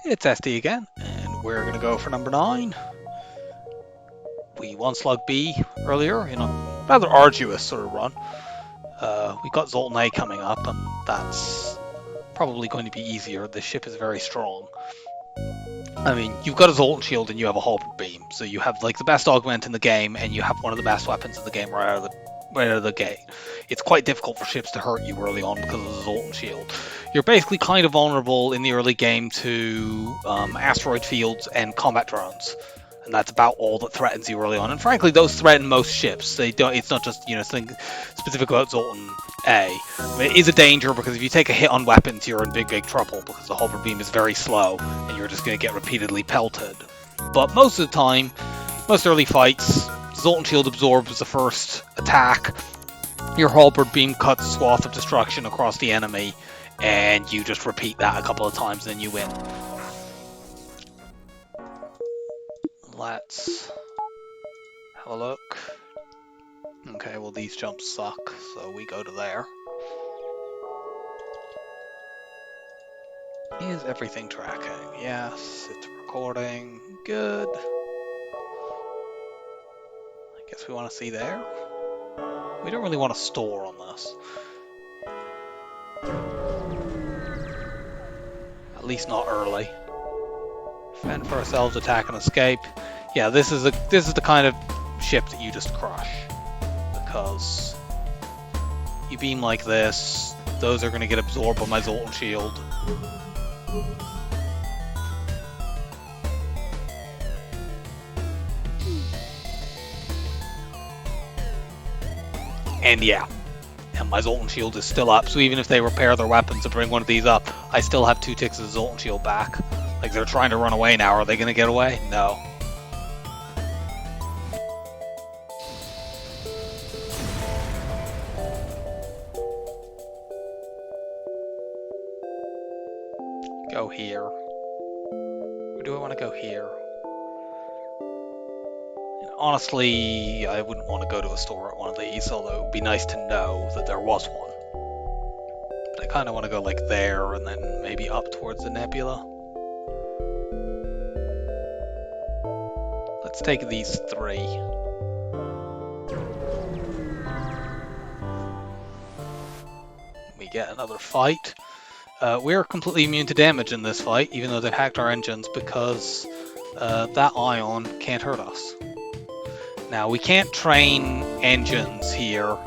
It's SD again, and we're going to go for number 9. We won Slug B earlier in a rather arduous sort of run. We got Zoltan A coming up, and that's probably going to be easier. The ship is very strong. I mean, you've got a Zoltan shield and you have a halberd beam, so you have like the best augment in the game, and you have one of the best weapons in the game right out of the gate. It's quite difficult for ships to hurt you early on because of the Zoltan shield. You're basically kind of vulnerable in the early game to asteroid fields and combat drones, and that's about all that threatens you early on. And frankly, those threaten most ships. They don't. It's not just something specific about Zoltan A. I mean, it is a danger because if you take a hit on weapons, you're in big trouble because the halberd beam is very slow, and you're just going to get repeatedly pelted. But most of the time, most early fights, Zoltan shield absorbs the first attack. Your halberd beam cuts a swath of destruction across the enemy, and you just repeat that a couple of times, and then you win. Let's have a look. Okay, well these jumps suck, so we go to there. Is everything tracking? Yes, it's recording. Good. I guess we want to see there. We don't really want to store on this. At least not early. Fend for ourselves, attack and escape. Yeah, this is the kind of ship that you just crush. Because you beam like this, those are going to get absorbed by my Zoltan shield. And yeah, and my Zoltan shield is still up, so even if they repair their weapons and bring one of these up, I still have 2 ticks of the Zoltan shield back. Like, they're trying to run away now. Are they going to get away? No. Go here. Or do I want to go here? Honestly, I wouldn't want to go to a store at one of these, although it would be nice to know that there was one. But I kind of want to go like there, and then maybe up towards the nebula. Let's take these 3. We get another fight. We're completely immune to damage in this fight, even though they've hacked our engines, because that ion can't hurt us. Now, we can't train engines here.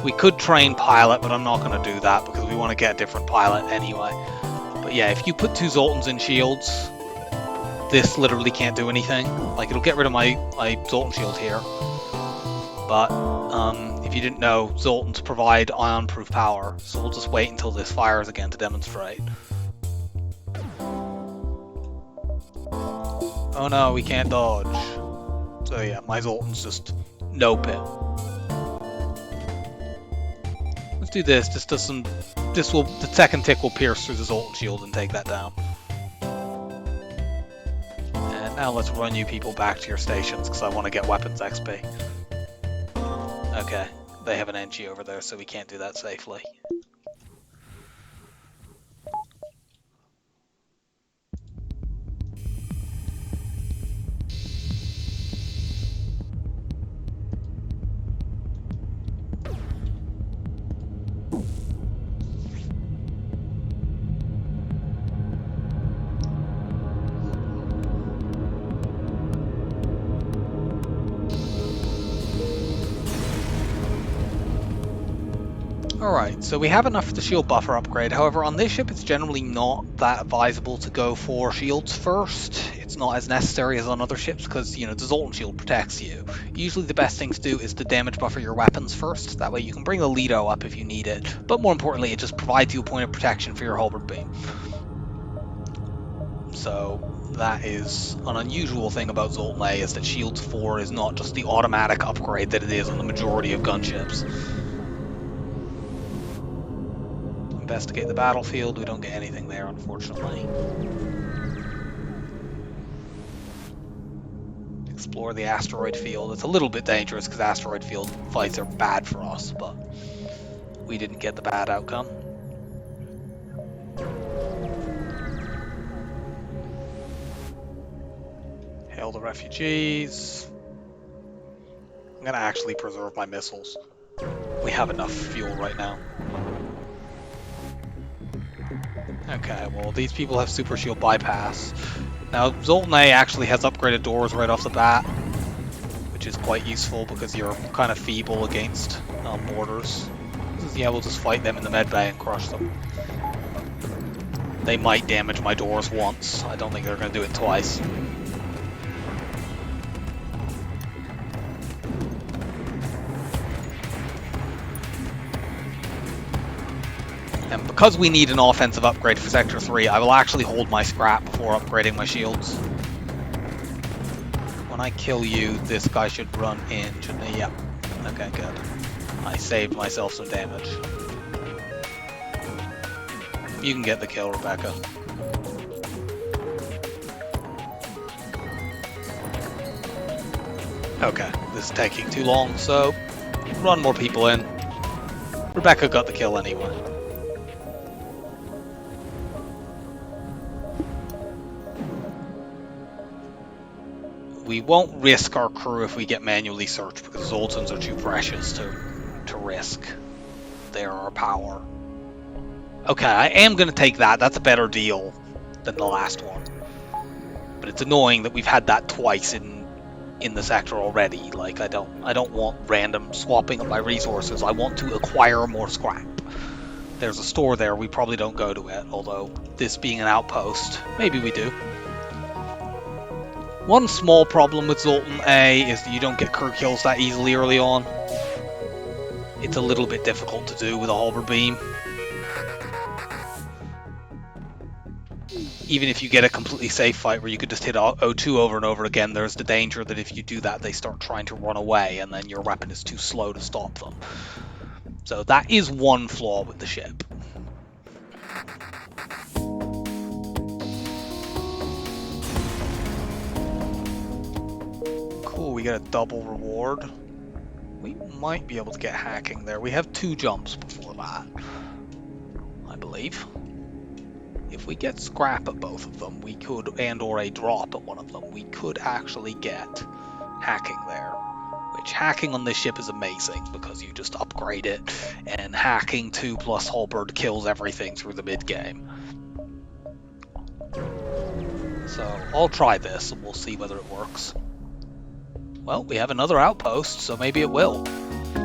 We could train pilot, but I'm not going to do that because we want to get a different pilot anyway. But yeah, if you put 2 Zoltans in shields, this literally can't do anything. Like, it'll get rid of my Zoltan shield here. But if you didn't know, Zoltans provide ion-proof power, so we'll just wait until this fires again to demonstrate. Oh no, we can't dodge. So yeah, my Zoltan's just nope it. Let's do this. The second tick will pierce through the Zoltan shield and take that down. And now let's run you people back to your stations because I want to get weapons XP. Okay, they have an NG over there, so we can't do that safely. Alright, so we have enough for the shield buffer upgrade. However, on this ship it's generally not that advisable to go for shields first. It's not as necessary as on other ships because, the Zoltan shield protects you. Usually the best thing to do is to damage buffer your weapons first. That way you can bring the Lido up if you need it. But more importantly, it just provides you a point of protection for your halberd beam. So that is an unusual thing about Zoltan A, is that Shields 4 is not just the automatic upgrade that it is on the majority of gunships. Investigate the battlefield. We don't get anything there, unfortunately. Explore the asteroid field. It's a little bit dangerous because asteroid field fights are bad for us, but we didn't get the bad outcome. Hail the refugees. I'm gonna actually preserve my missiles. We have enough fuel right now. Okay, well these people have super shield bypass. Now Zoltan A actually has upgraded doors right off the bat, which is quite useful because you're kind of feeble against mortars. Yeah, we'll just fight them in the med bay and crush them. They might damage my doors once. I don't think they're going to do it twice. And because we need an offensive upgrade for Sector 3, I will actually hold my scrap before upgrading my shields. When I kill you, this guy should run in, shouldn't he? Yep. Okay, good. I saved myself some damage. You can get the kill, Rebecca. Okay, this is taking too long, so run more people in. Rebecca got the kill anyway. We won't risk our crew if we get manually searched because Zoltans are too precious to risk. They're our power. Okay, I am going to take that. That's a better deal than the last one. But it's annoying that we've had that twice in the sector already. Like, I don't want random swapping of my resources. I want to acquire more scrap. There's a store there. We probably don't go to it, although this being an outpost, maybe we do. One small problem with Zoltan A is that you don't get crew kills that easily early on. It's a little bit difficult to do with a halberd beam. Even if you get a completely safe fight where you could just hit O2 over and over again, there's the danger that if you do that, they start trying to run away, and then your weapon is too slow to stop them. So that is one flaw with the ship. Cool, we get a double reward. We might be able to get hacking there. We have 2 jumps before that, I believe. If we get scrap at both of them, we could, and/or a drop at one of them, we could actually get hacking there. Which hacking on this ship is amazing because you just upgrade it, and hacking 2 plus halberd kills everything through the mid game. So I'll try this and we'll see whether it works. Well, we have another outpost, so maybe it will. I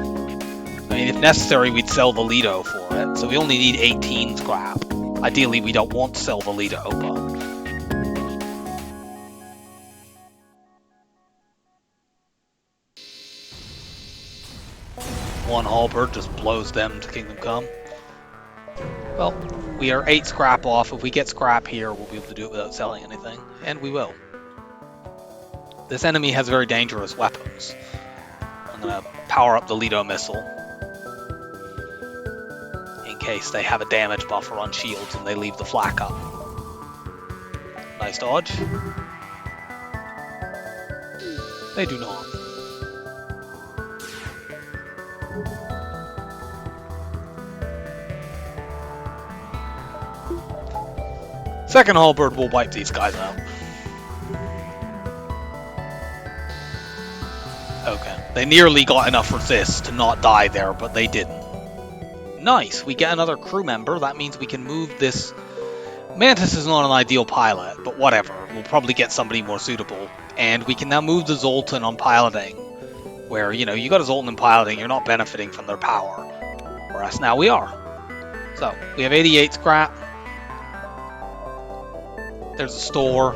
mean, if necessary, we'd sell the Lido for it, so we only need 18 scrap. Ideally, we don't want to sell the Lido, but... One halberd just blows them to Kingdom Come. Well, we are 8 scrap off. If we get scrap here, we'll be able to do it without selling anything, and we will. This enemy has very dangerous weapons. I'm going to power up the Lido missile in case they have a damage buffer on shields and they leave the flak up. Nice dodge. They do not. Second halberd will wipe these guys out. Okay, they nearly got enough resist to not die there, but they didn't. Nice, we get another crew member. That means we can move this... Mantis is not an ideal pilot, but whatever. We'll probably get somebody more suitable. And we can now move the Zoltan on piloting, where, you know, you got a Zoltan in piloting, you're not benefiting from their power. Whereas now we are. So, we have 88 scrap. There's a store.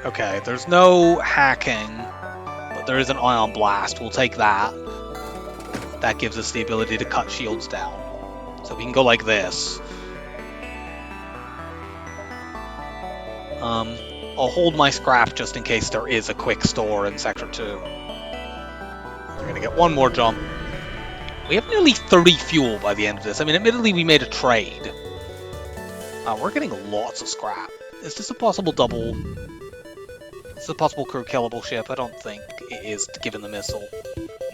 Okay, there's no hacking, but there is an ion blast. We'll take that. That gives us the ability to cut shields down. So we can go like this. I'll hold my scrap just in case there is a quick store in Sector 2. We're going to get one more jump. We have nearly 30 fuel by the end of this. I mean, admittedly, we made a trade. We're getting lots of scrap. Is this a possible double... Is this a possible crew killable ship? I don't think it is, given the missile.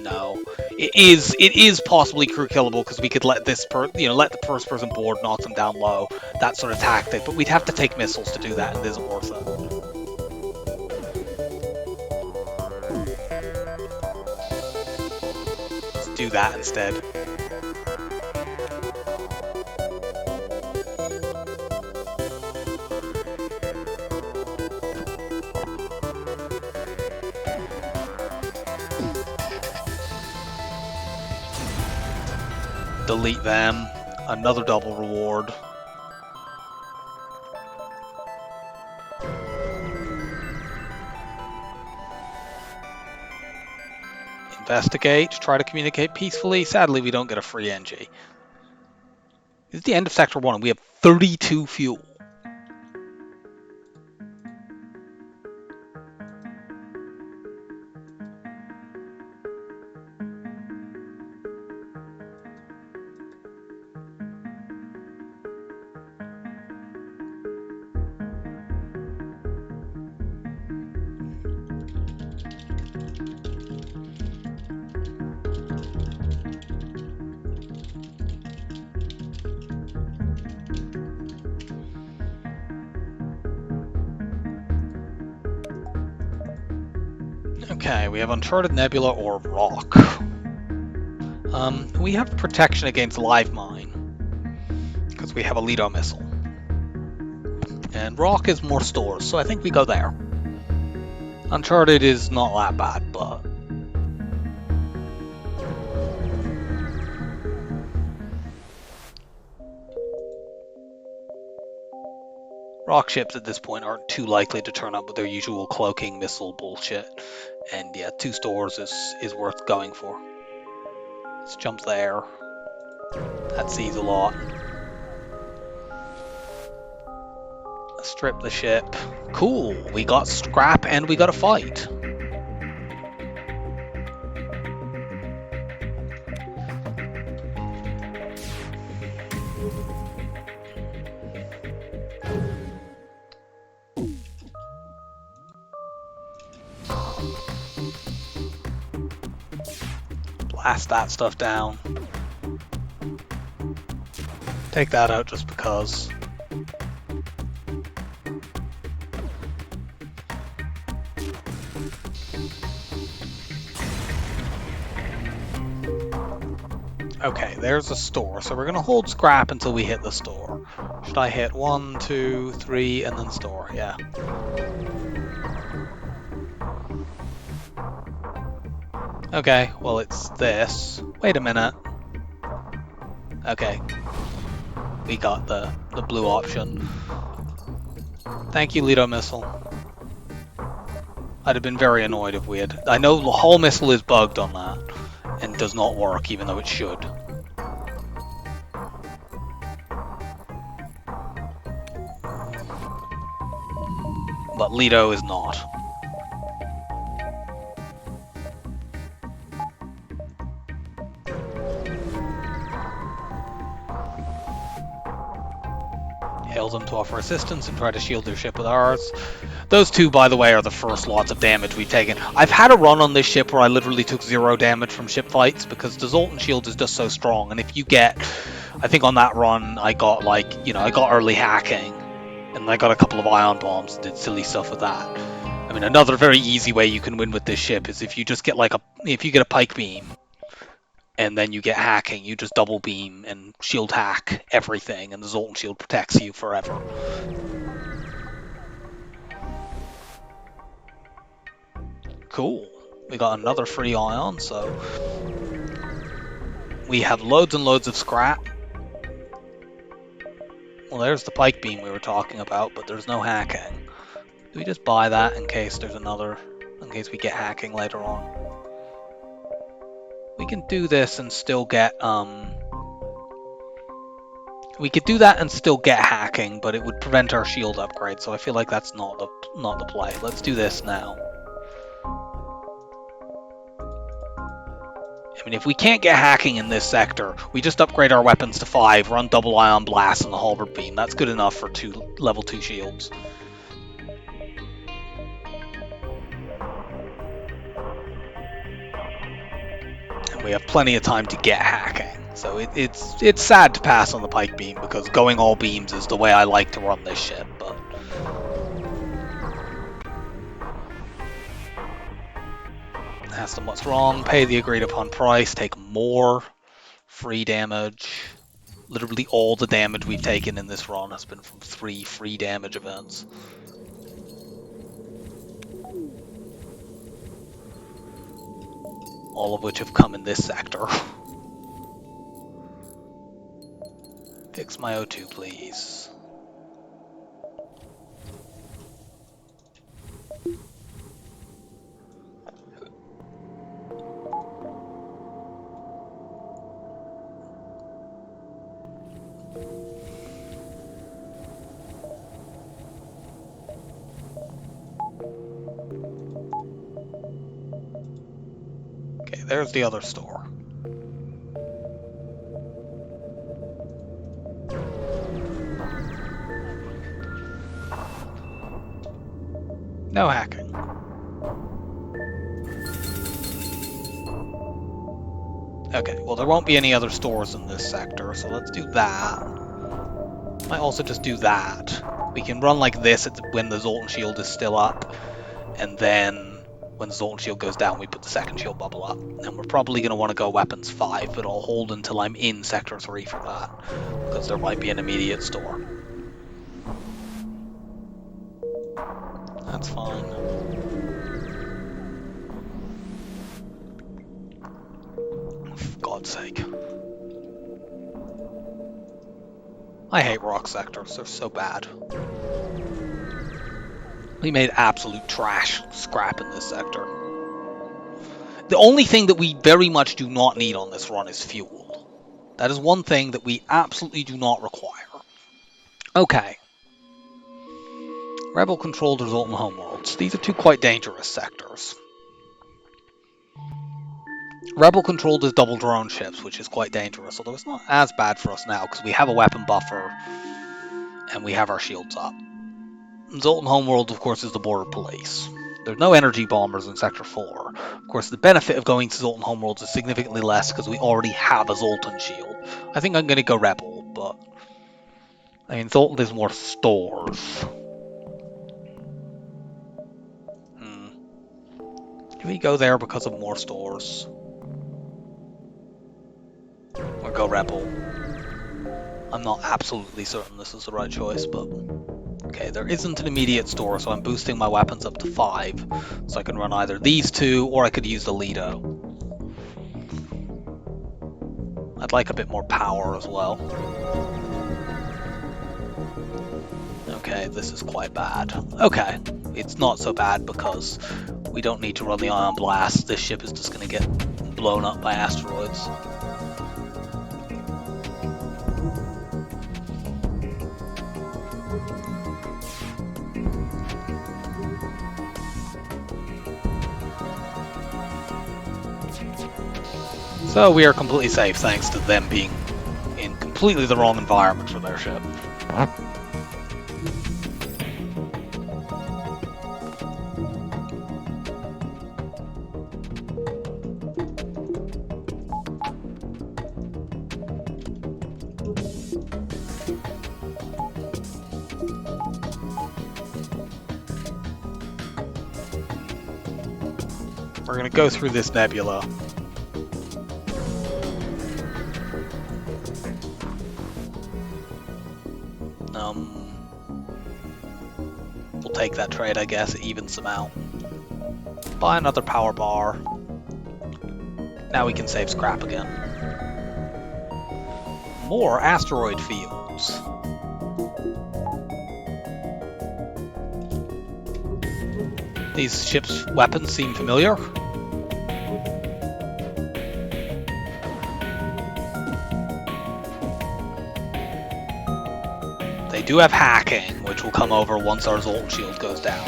No, it is possibly crew killable because we could let this let the first person board, knock them down low, that sort of tactic. But we'd have to take missiles to do that, and it isn't worth it. Let's do that instead. Delete them. Another double reward. Investigate. Try to communicate peacefully. Sadly, we don't get a free NG. It's the end of Sector 1 and we have 32 fuel. Okay, we have Uncharted Nebula or Rock. We have protection against live mine because we have a Lido missile. And Rock is more stores, so I think we go there. Uncharted is not that bad, but... Rock ships at this point aren't too likely to turn up with their usual cloaking missile bullshit. And yeah, 2 stores is worth going for. Let's jump there. That sees a lot. Let's strip the ship. Cool, we got scrap and we got a fight. Blast that stuff down. Take that out just because. Okay, there's a store, so we're gonna hold scrap until we hit the store. Should I hit 1, 2, 3, and then store? Yeah. Okay, well it's this. Wait a minute. Okay. We got the blue option. Thank you, Lido missile. I'd have been very annoyed if we had... I know the hull missile is bugged on that, and does not work even though it should. But Lido is not. Hail them to offer assistance and try to shield their ship with ours. Those 2, by the way, are the first lots of damage we've taken. I've had a run on this ship where I literally took 0 damage from ship fights because the Zoltan shield is just so strong. And if you get, I think on that run, I got I got early hacking, and I got a couple of ion bombs and did silly stuff with that. I mean, another very easy way you can win with this ship is if you just get if you get a pike beam, and then you get hacking, you just double beam and shield hack everything, and the Zoltan shield protects you forever. Cool. We got another free ion, so we have loads and loads of scrap. Well, there's the pike beam we were talking about, but there's no hacking. Do we just buy that in case there's another, in case we get hacking later on? We can do this and still get, we could do that and still get hacking, but it would prevent our shield upgrade, so I feel like that's not the play. Let's do this now. I mean, if we can't get hacking in this sector, we just upgrade our weapons to 5, run double ion blast and the halberd beam. That's good enough for level 2 shields. We have plenty of time to get hacking. So it's sad to pass on the pike beam, because going all beams is the way I like to run this ship, but... Ask them what's wrong, pay the agreed upon price, take more free damage. Literally all the damage we've taken in this run has been from 3 free damage events. All of which have come in this sector. Fix my O2, please. Okay, there's the other store. No hacking. Okay, well there won't be any other stores in this sector, so let's do that. Might also just do that. We can run like this when the Zoltan shield is still up, and then when the Zoltan shield goes down, we put the second shield bubble up. And we're probably going to want to go weapons 5, but I'll hold until I'm in sector 3 for that, because there might be an immediate store. That's fine. For God's sake. I hate rock sectors, they're so bad. We made absolute trash scrap in this sector. The only thing that we very much do not need on this run is fuel. That is one thing that we absolutely do not require. Okay. Rebel-controlled or Zoltan homeworlds. These are 2 quite dangerous sectors. Rebel-controlled is double drone ships, which is quite dangerous, although it's not as bad for us now, because we have a weapon buffer, and we have our shields up. Zoltan homeworld, of course, is the border police. There's no energy bombers in Sector 4. Of course, the benefit of going to Zoltan homeworlds is significantly less, because we already have a Zoltan shield. I think I'm going to go Rebel, but... I mean, Zoltan is more stores. Do we go there because of more stores? Or go Rebel? I'm not absolutely certain this is the right choice, but... Okay, there isn't an immediate store, so I'm boosting my weapons up to 5. So I can run either these 2, or I could use the Lido. I'd like a bit more power as well. Okay, this is quite bad. Okay, it's not so bad because we don't need to run the Ion Blast. This ship is just going to get blown up by asteroids. So we are completely safe thanks to them being in completely the wrong environment for their ship. We're going to go through this nebula. We'll take that trade, I guess. It evens them out. Buy another power bar. Now we can save scrap again. More asteroid fields. These ships' weapons seem familiar. They do have hacking, which will come over once our Zoltan shield goes down.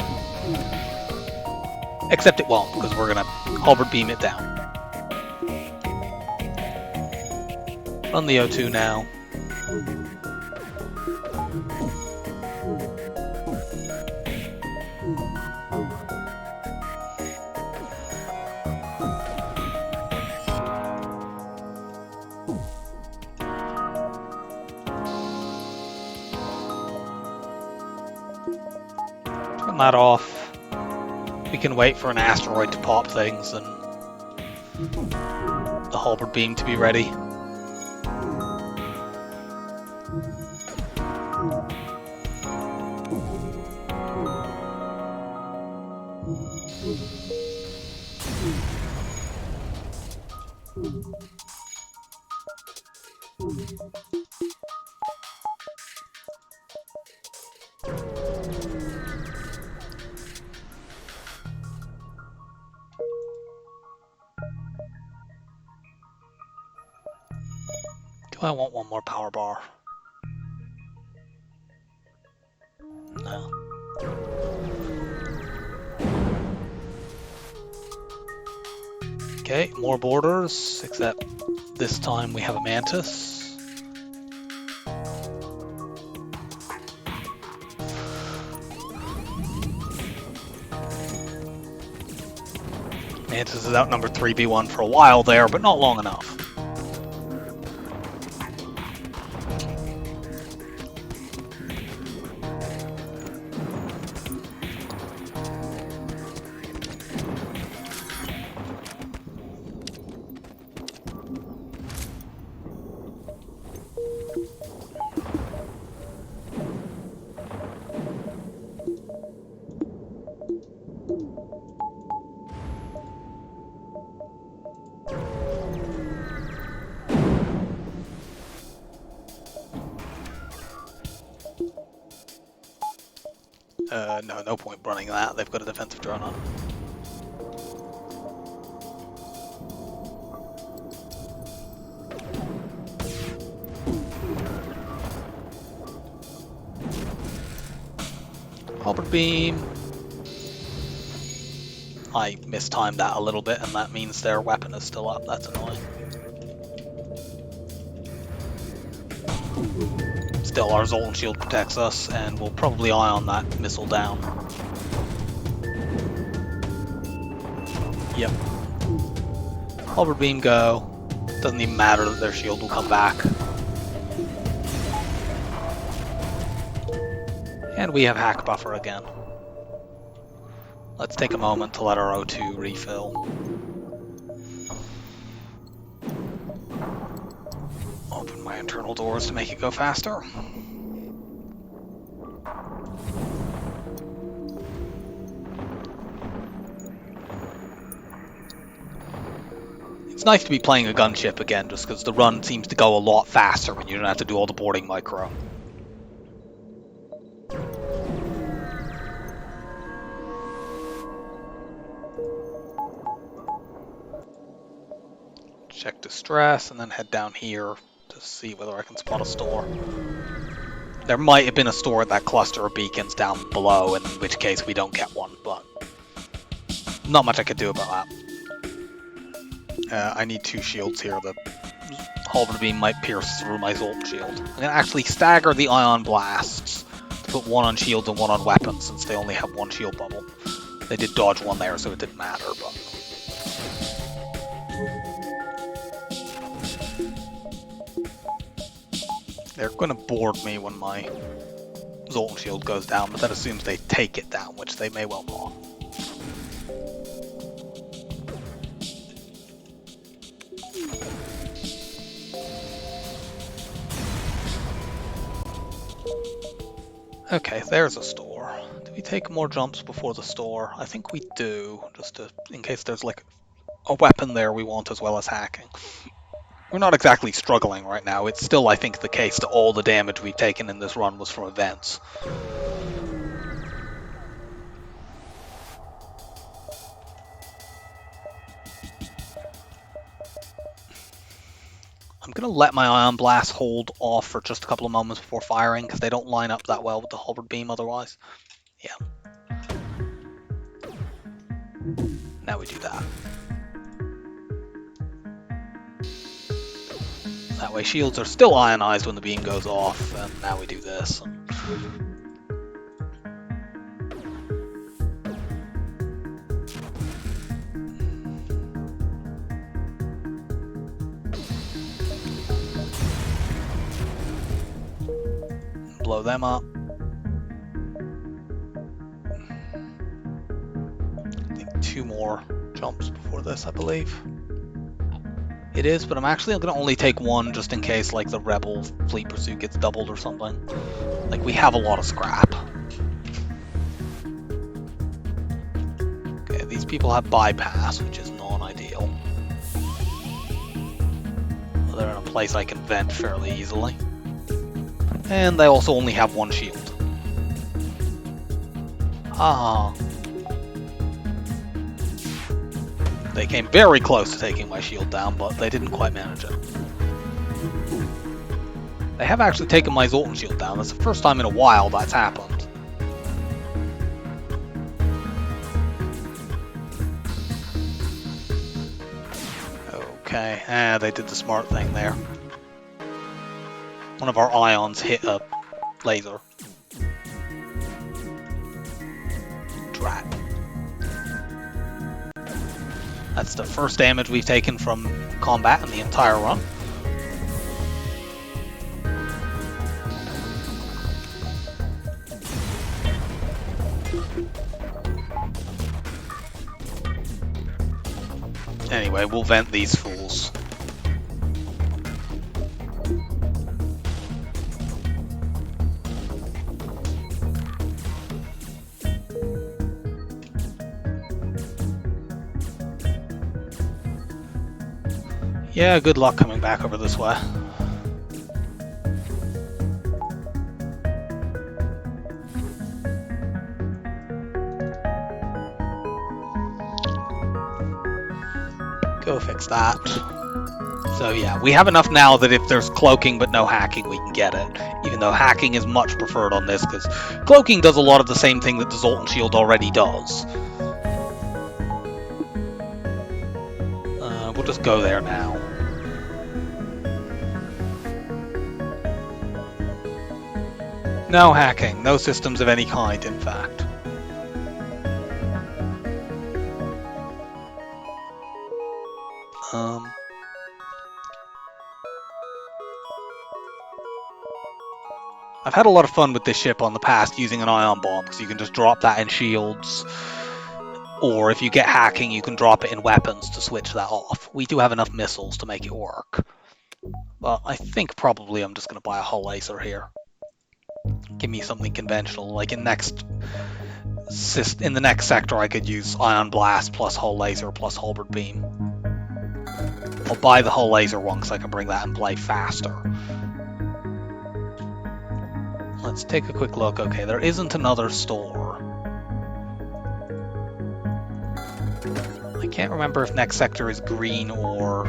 Except it won't, because we're going to Halberd beam it down. Run the O2 now. Turn that off. We can wait for an asteroid to pop things and the halberd beam to be ready. Do I want one more power bar? No. Okay, more borders, except this time we have a mantis. Mantis is outnumbered 3v1 for a while there, but not long enough. No point running that. They've got a defensive drone on. Halberd beam. I mistimed that a little bit, and that means their weapon is still up. That's annoying. Still, our Zoltan shield protects us, and we'll probably ion that missile down. Yep. Halberd beam go. Doesn't even matter that their shield will come back. And we have hack buffer again. Let's take a moment to let our O2 refill. Open my internal doors to make it go faster. It's nice to be playing a gunship again, just because the run seems to go a lot faster when you don't have to do all the boarding micro. Check distress, and then head down here to see whether I can spot a store. There might have been a store at that cluster of beacons down below, in which case we don't get one, but not much I could do about that. I need 2 shields here. The halberd beam might pierce through my Zoltan shield. I'm going to actually stagger the ion blasts to put 1 on shields and 1 on weapons, since they only have 1 shield bubble. They did dodge 1 there, so it didn't matter, but... They're going to board me when my Zoltan shield goes down, but that assumes they take it down, which they may well not. Okay, there's a store. Do we take more jumps before the store? I think we do, just to, in case there's like a weapon there we want as well as hacking. We're not exactly struggling right now. It's still, I think, the case that all the damage we've taken in this run was from events. I'm going to let my ion blast hold off for just a couple of moments before firing, because they don't line up that well with the halberd beam otherwise. Yeah. Now we do that. That way shields are still ionized when the beam goes off, and now we do this. Blow them up. 2 more jumps before this, I believe. It is, but I'm actually going to only take 1 just in case, like, the rebel fleet pursuit gets doubled or something. Like, we have a lot of scrap. Okay, these people have bypass, which is non-ideal. Well, they're in a place I can vent fairly easily. And they also only have 1 shield. Ah. They came very close to taking my shield down, but they didn't quite manage it. They have actually taken my Zoltan shield down. That's the first time in a while that's happened. Okay, they did the smart thing there. One of our ions hit a laser. Drat. That's the first damage we've taken from combat in the entire run. Anyway, we'll vent these fools. Yeah, good luck coming back over this way. Go fix that. So yeah, we have enough now that if there's cloaking but no hacking, we can get it. Even though hacking is much preferred on this, because cloaking does a lot of the same thing that the Zoltan shield already does. We'll just go there now. No hacking, no systems of any kind, in fact. I've had a lot of fun with this ship on the past using an ion bomb, because you can just drop that in shields, or if you get hacking, you can drop it in weapons to switch that off. We do have enough missiles to make it work. But I think probably I'm just going to buy a hull laser here. Give me something conventional, like in the next sector I could use ion blast plus hull laser plus halberd beam. I'll buy the hull laser one because I can bring that in play faster. Let's take a quick look. Okay, there isn't another store. I can't remember if next sector is green or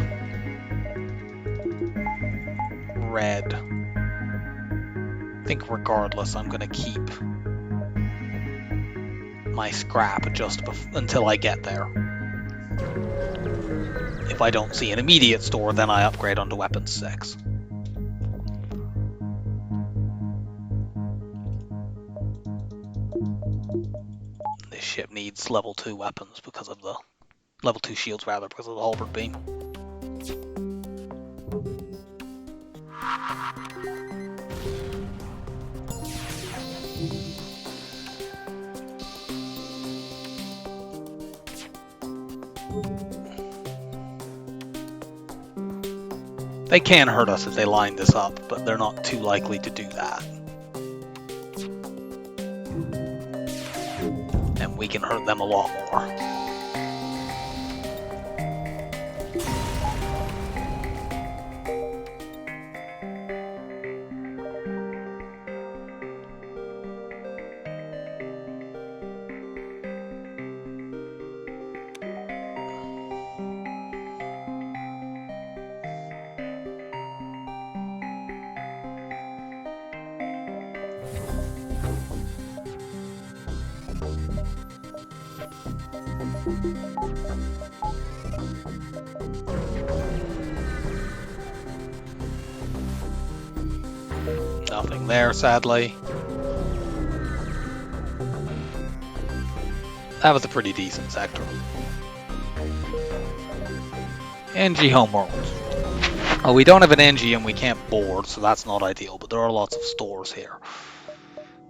red. I think regardless, I'm going to keep my scrap just until I get there. If I don't see an immediate store, then I upgrade onto Weapons 6. This ship needs level 2 weapons because of the... level 2 shields, rather, because of the halberd beam. They can hurt us if they line this up, but they're not too likely to do that. And we can hurt them a lot more. Nothing there, sadly. That was a pretty decent sector. NG homeworld. Oh, we don't have an NG and we can't board, so that's not ideal, but there are lots of stores here.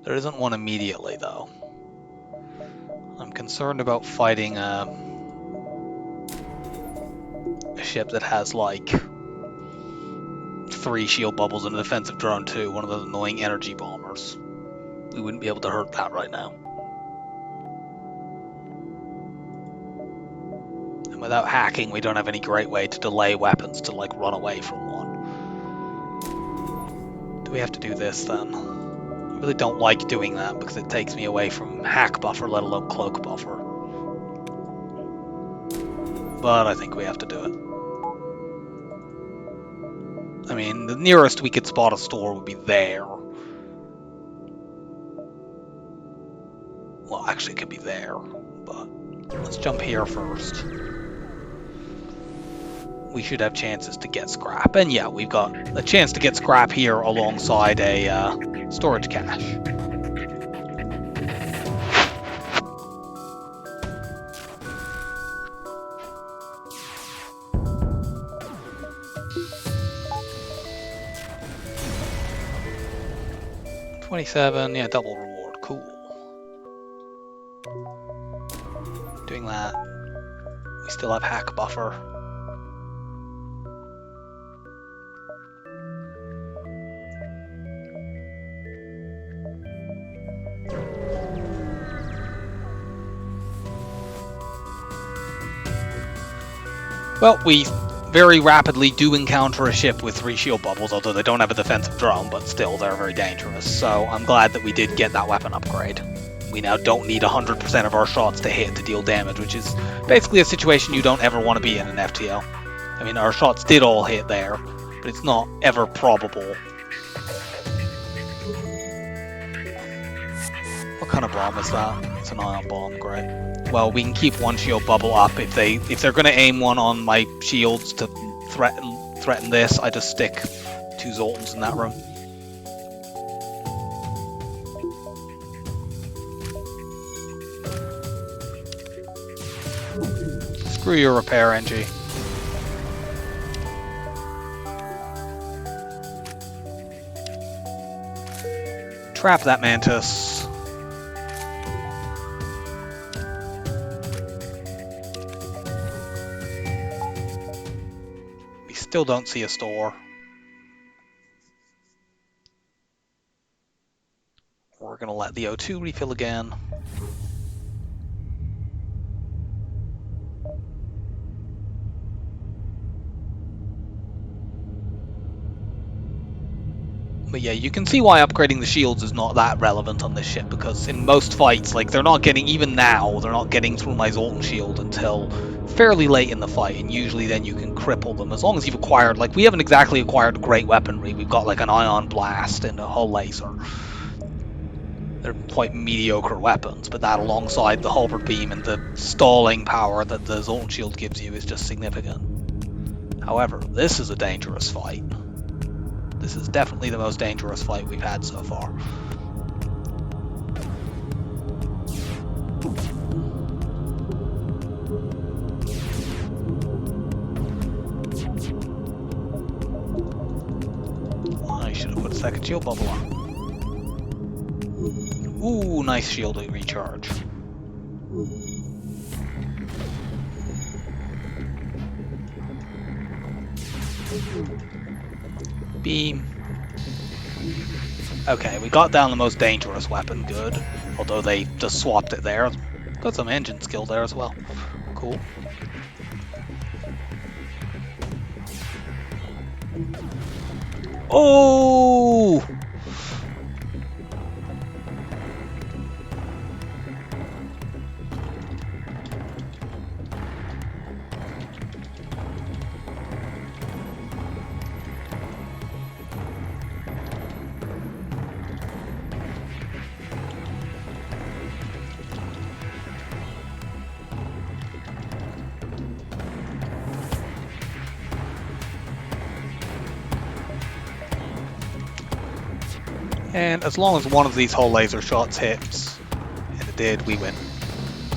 There isn't one immediately, though. I'm concerned about fighting a ship that has like 3 shield bubbles and a defensive drone too, one of those annoying energy bombers. We wouldn't be able to hurt that right now. And without hacking, we don't have any great way to delay weapons to like run away from one. Do we have to do this then? I really don't like doing that because it takes me away from hack buffer, let alone cloak buffer. But I think we have to do it. I mean, the nearest we could spot a store would be there. Well, actually it could be there, but let's jump here first. We should have chances to get scrap. And yeah, we've got a chance to get scrap here alongside a storage cache. $27, yeah, double reward, cool. Doing that. We still have hack buffer. Well, we very rapidly do encounter a ship with 3 shield bubbles, although they don't have a defensive drone, but still they're very dangerous. So I'm glad that we did get that weapon upgrade. We now don't need 100% of our shots to hit to deal damage, which is basically a situation you don't ever want to be in FTL. I mean, our shots did all hit there, but it's not ever probable. What kind of bomb is that? It's an ion bomb, great. Well, we can keep 1 shield bubble up. If they're going to aim one on my shields to threaten this, I just stick 2 Zoltans in that room. Screw your repair, NG. Trap that mantis. Still don't see a store. We're gonna let the O2 refill again. But yeah, you can see why upgrading the shields is not that relevant on this ship, because in most fights, like, they're not getting, even now, they're not getting through my Zoltan shield until fairly late in the fight, and usually then you can cripple them, as long as you've acquired, like, we haven't exactly acquired great weaponry. We've got, like, an ion blast and a hull laser. They're quite mediocre weapons, but that alongside the halberd beam and the stalling power that the Zoltan shield gives you is just significant. However, this is a dangerous fight. This is definitely the most dangerous fight we've had so far. I should have put a second shield bubble on. Ooh, nice shield recharge. Beam. Okay, we got down the most dangerous weapon, good. Although they just swapped it there. Got some engine skill there as well. Cool. Oh! And as long as one of these hull laser shots hits, and it did, we win.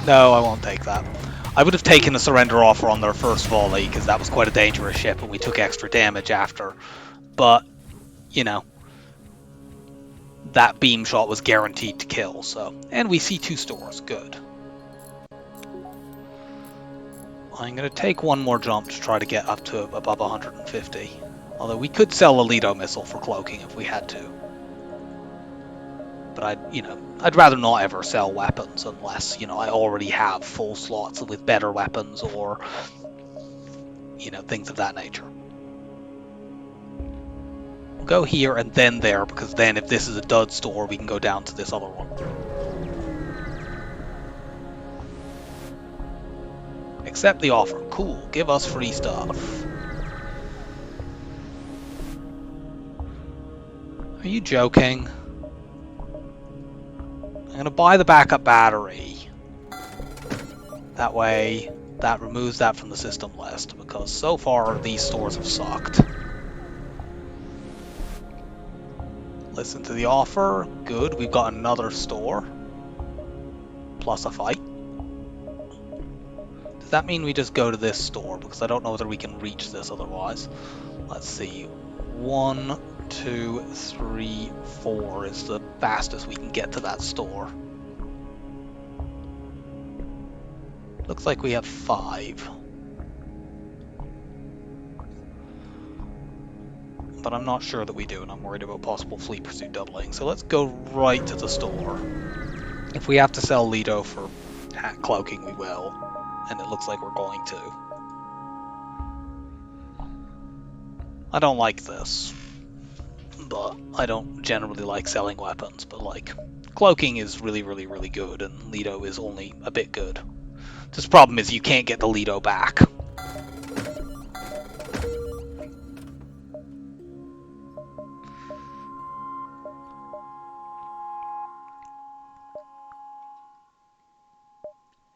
No, I won't take that. I would have taken a surrender offer on their first volley, because that was quite a dangerous ship, and we took extra damage after. But, you know, that beam shot was guaranteed to kill, so. And we see 2 stores, good. I'm going to take one more jump to try to get up to above 150. Although we could sell a Lido missile for cloaking if we had to. But I'd rather not ever sell weapons unless, I already have full slots with better weapons or, things of that nature. We'll go here and then there, because then if this is a dud store, we can go down to this other one. Accept the offer. Cool. Give us free stuff. Are you joking? I'm going to buy the backup battery. That way, that removes that from the system list, because so far these stores have sucked. Listen to the offer. Good, we've got another store. Plus a fight. Does that mean we just go to this store? Because I don't know whether we can reach this otherwise. Let's see. 1, 2, 3, 4 is the fastest we can get to that store. Looks like we have 5. But I'm not sure that we do, and I'm worried about possible fleet pursuit doubling. So let's go right to the store. If we have to sell Lido for cloaking, we will. And it looks like we're going to. I don't like this. But I don't generally like selling weapons. But cloaking is really, really, really good, and Lido is only a bit good. This problem is you can't get the Lido back.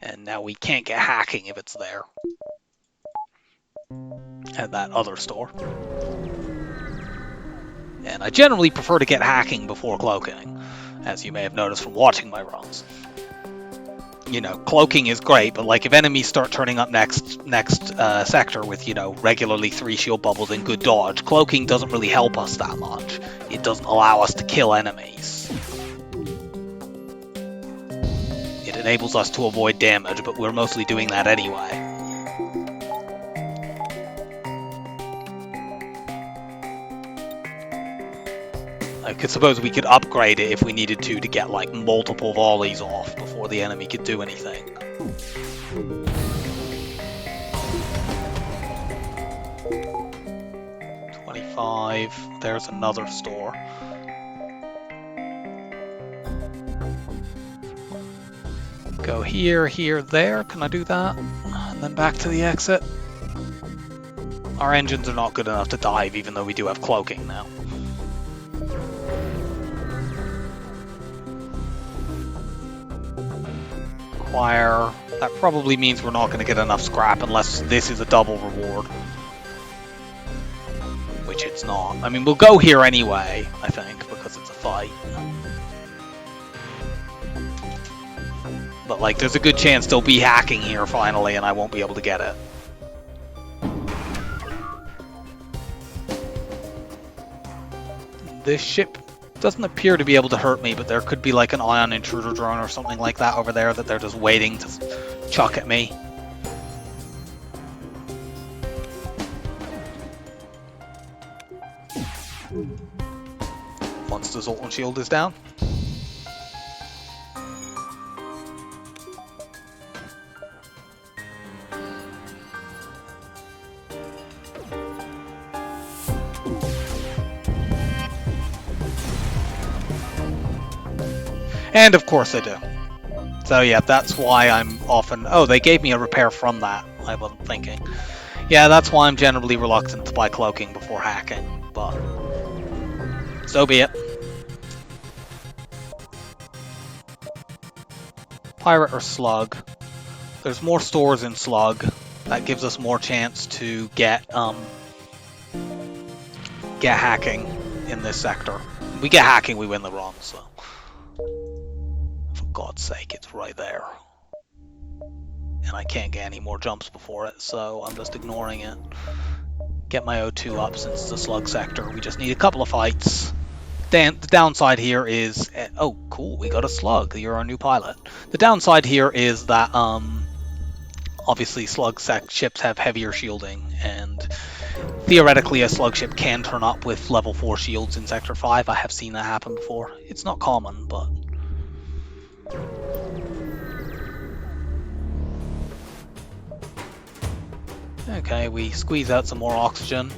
And now we can't get hacking if it's there. At that other store. And I generally prefer to get hacking before cloaking, as you may have noticed from watching my runs. Cloaking is great, but if enemies start turning up next sector with, regularly 3 shield bubbles and good dodge, cloaking doesn't really help us that much. It doesn't allow us to kill enemies. It enables us to avoid damage, but we're mostly doing that anyway. I suppose we could upgrade it if we needed to get multiple volleys off before the enemy could do anything. $25. There's another store. Go here, here, there. Can I do that? And then back to the exit. Our engines are not good enough to dive, even though we do have cloaking now. Acquire. That probably means we're not going to get enough scrap unless this is a double reward. Which it's not. I mean, we'll go here anyway, I think, because it's a fight. But there's a good chance there'll be hacking here finally and I won't be able to get it. This ship doesn't appear to be able to hurt me, but there could be an ion intruder drone or something like that over there that they're just waiting to chuck at me. Once the Zoltan shield is down. And of course I do. So yeah, that's why I'm often... Oh, they gave me a repair from that. I wasn't thinking. Yeah, that's why I'm generally reluctant to buy cloaking before hacking, but... so be it. Pirate or Slug. There's more stores in Slug. That gives us more chance to get hacking in this sector. If we get hacking, we win the run, so... For God's sake, it's right there. And I can't get any more jumps before it, so I'm just ignoring it. Get my O2 up since it's a slug sector. We just need a couple of fights. Then the downside here is... oh, cool, we got a slug. You're our new pilot. The downside here is that obviously slug ships have heavier shielding, and theoretically a slug ship can turn up with level 4 shields in Sector 5. I have seen that happen before. It's not common, but... Okay, we squeeze out some more oxygen.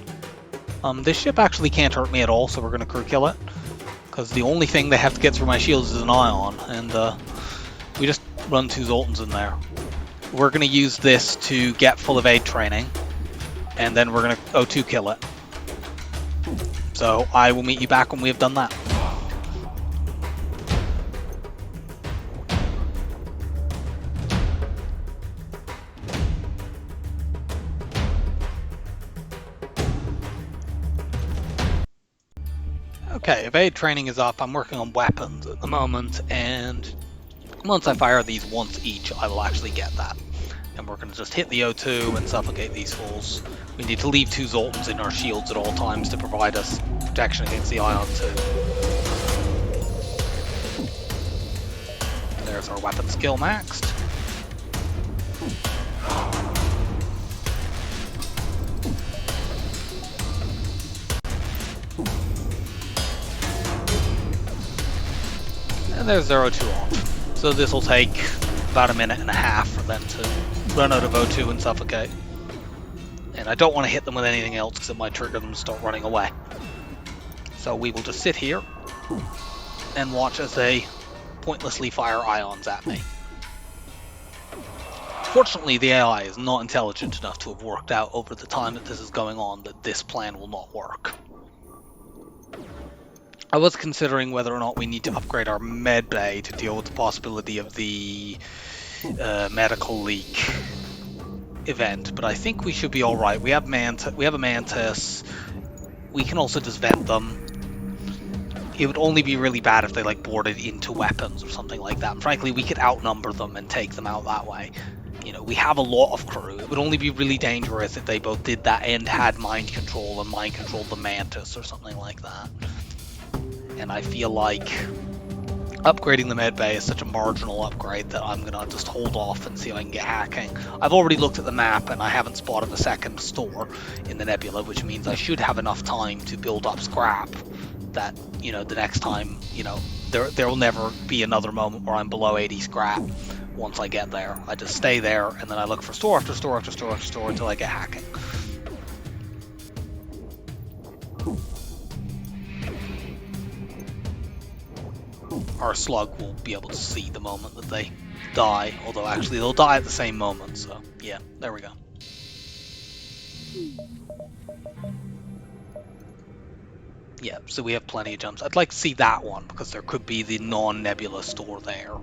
This ship actually can't hurt me at all, so we're going to crew kill it. Because the only thing they have to get through my shields is an ion, and we just run 2 Zoltans in there. We're going to use this to get full evade training, and then we're going to O2 kill it. So I will meet you back when we have done that. Okay, evade training is up. I'm working on weapons at the moment, and once I fire these once each, I will actually get that. And we're going to just hit the O2 and suffocate these fools. We need to leave 2 Zoltans in our shields at all times to provide us protection against the ion too. There's our weapon skill maxed. And there's 0-2 off. So this will take about a minute and a half for them to run out of O2 and suffocate. And I don't want to hit them with anything else because it might trigger them to start running away. So we will just sit here and watch as they pointlessly fire ions at me. Fortunately, the AI is not intelligent enough to have worked out over the time that this is going on that this plan will not work. I was considering whether or not we need to upgrade our med bay to deal with the possibility of the medical leak event, but I think we should be all right. We have a mantis. We can also just vent them. It would only be really bad if they like boarded into weapons or something like that. And frankly, we could outnumber them and take them out that way. You know, we have a lot of crew. It would only be really dangerous if they both did that and had mind control and mind controlled the mantis or something like that. And I feel like upgrading the med bay is such a marginal upgrade that I'm gonna just hold off and see if I can get hacking. I've already looked at the map and I haven't spotted a second store in the nebula, which means I should have enough time to build up scrap that, you know, the next time, you know, there will never be another moment where I'm below 80 scrap once I get there. I just stay there and then I look for store after store after store after store until I get hacking. Our slug will be able to see the moment that they die, although actually they'll die at the same moment, so yeah, there we go. Yeah, so we have plenty of jumps. I'd like to see that one, because there could be the non-nebula store there.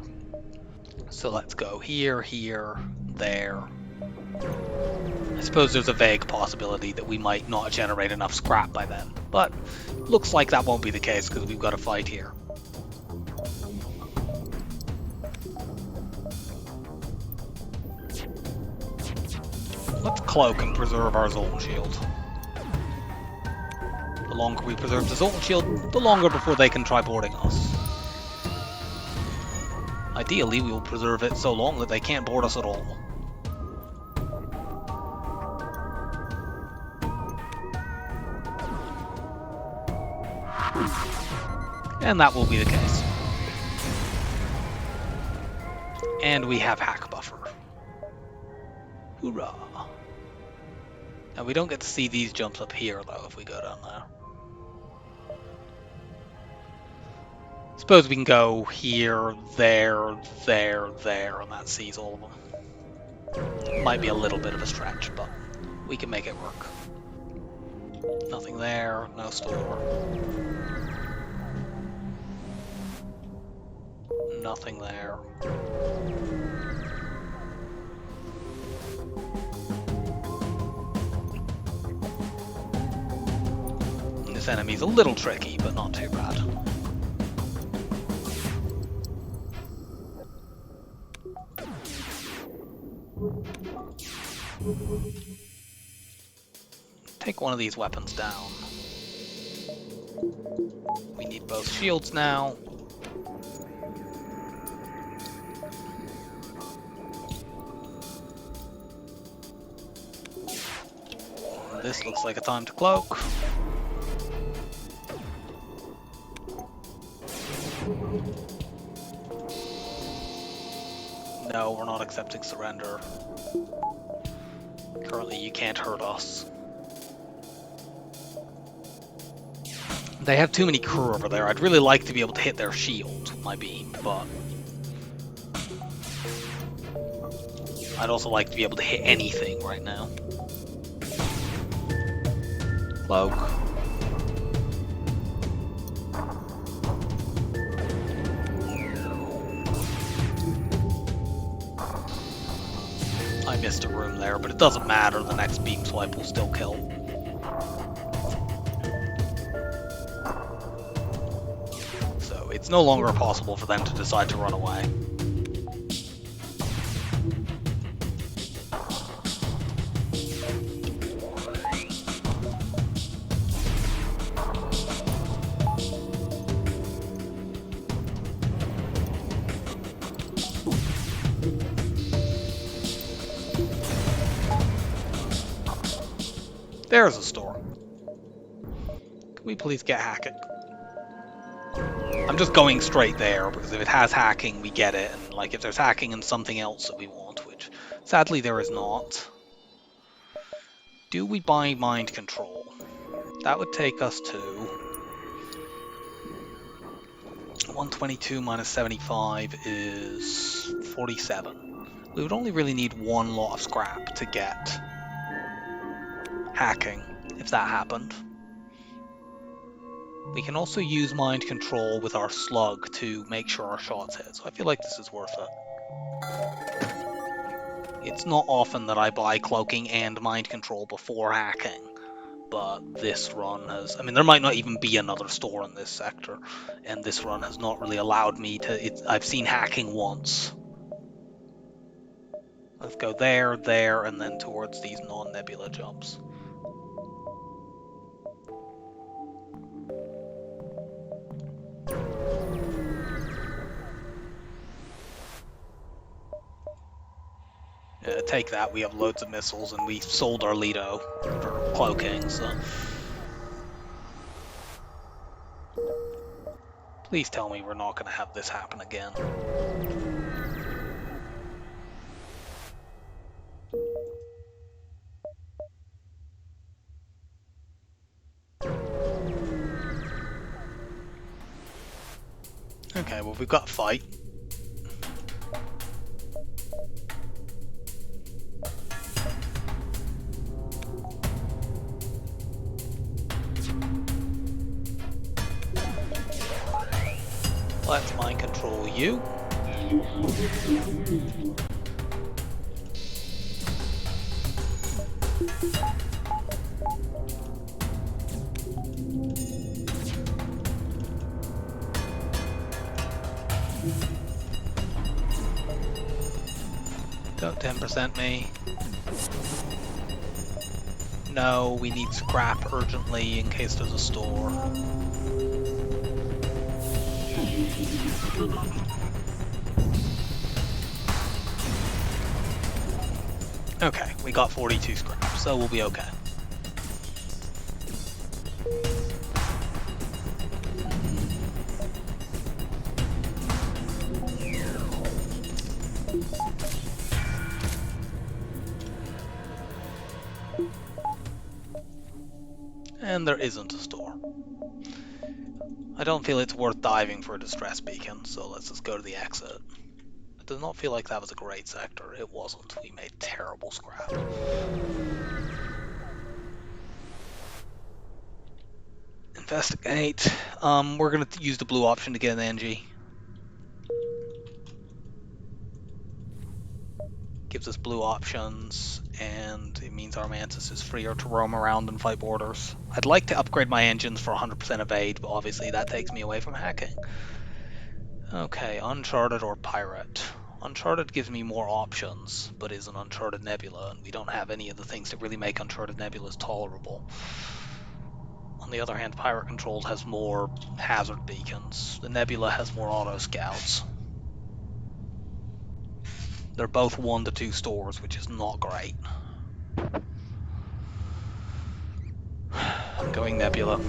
So let's go here, here, there. I suppose there's a vague possibility that we might not generate enough scrap by then, but looks like that won't be the case, because we've got a fight here. Let's cloak and preserve our Zoltan shield. The longer we preserve the Zoltan shield, the longer before they can try boarding us. Ideally, we will preserve it so long that they can't board us at all. And that will be the case. And we have hack buffer. Hoorah! Now we don't get to see these jumps up here though if we go down there. Suppose we can go here, there, there, there, and that sees all of them. Might be a little bit of a stretch, but we can make it work. Nothing there, no store. Nothing there. This enemy's a little tricky, but not too bad. Take one of these weapons down. We need both shields now. this looks like a time to cloak. No, we're not accepting surrender. Currently, you can't hurt us. They have too many crew over there. I'd really like to be able to hit their shield with my beam, but I'd also like to be able to hit anything right now. Cloak. I missed a room there, but it doesn't matter. The next beam swipe will still kill. So it's no longer possible for them to decide to run away. There's a store. Can we please get hacking? I'm just going straight there, because if it has hacking, we get it. And like if there's hacking and something else that we want, which sadly there is not. Do we buy mind control? That would take us to 122 minus 75 is 47. We would only really need one lot of scrap to get hacking, if that happened. We can also use mind control with our slug to make sure our shots hit, so I feel like this is worth it. It's not often that I buy cloaking and mind control before hacking, but this run has... I mean, there might not even be another store in this sector, and this run has not really allowed me to... I've seen hacking once. Let's go there, there, and then towards these non-nebula jumps. Take that, we have loads of missiles, and we sold our Lido for cloaking, so... Please tell me we're not going to have this happen again. Okay, well, we've got a fight. Let's mind control you. Don't 10% me. No, we need scrap urgently in case there's a store. Okay, we got 42 scrap, so we'll be okay. And there isn't a store. I don't feel it's worth diving for a distress beacon, so let's just go to the exit. It does not feel like that was a great sector. It wasn't. We made terrible scrap. Investigate. We're going to use the blue option to get an NG. Gives us blue options, and it means our Mantis is freer to roam around and fight borders. I'd like to upgrade my engines for 100% evade, but obviously that takes me away from hacking. Okay, Uncharted or Pirate. Uncharted gives me more options, but is an Uncharted Nebula, and we don't have any of the things that really make Uncharted Nebulas tolerable. On the other hand, Pirate Controlled has more hazard beacons. The Nebula has more auto scouts. They're both 1 to 2 stores, which is not great. I'm going Nebula.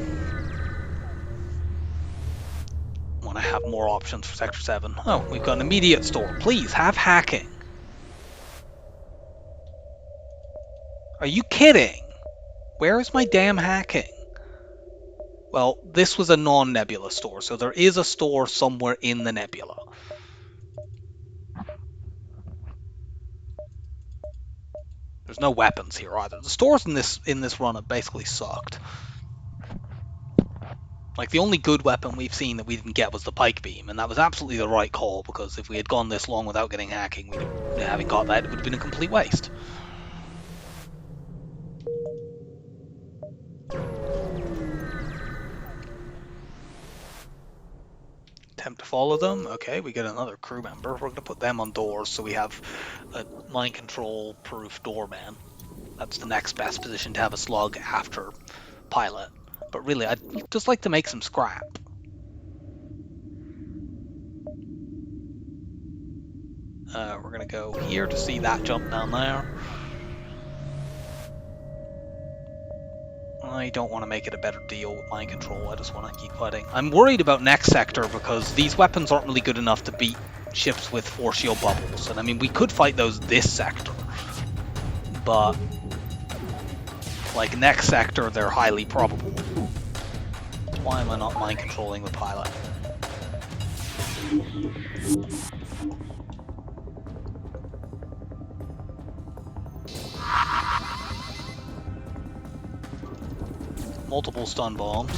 Want to have more options for Sector 7. Oh, we've got an immediate store. Please, have hacking. Are you kidding? Where is my damn hacking? Well, this was a non-Nebula store, so there is a store somewhere in the Nebula. There's no weapons here either. The stores in this run have basically sucked. Like, the only good weapon we've seen that we didn't get was the pike beam, and that was absolutely the right call, because if we had gone this long without getting hacking, having got that, it would have been a complete waste. Attempt to follow them. Okay, we get another crew member. We're going to put them on doors, so we have a mind control proof doorman. That's the next best position to have a slug after pilot. But really, I'd just like to make some scrap. We're going to go here to see that jump down there. I don't want to make it a better deal with mind control. I just want to keep fighting. I'm worried about next sector because these weapons aren't really good enough to beat ships with force shield bubbles. And I mean, we could fight those this sector. But like next sector, they're highly probable. Why am I not mind controlling the pilot? Multiple stun bombs.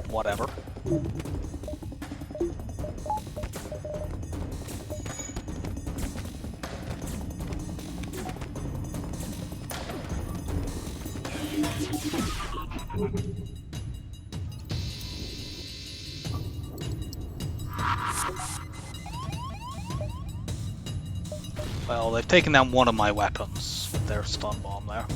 Whatever. Well, they've taken down one of my weapons with their stun bomb there.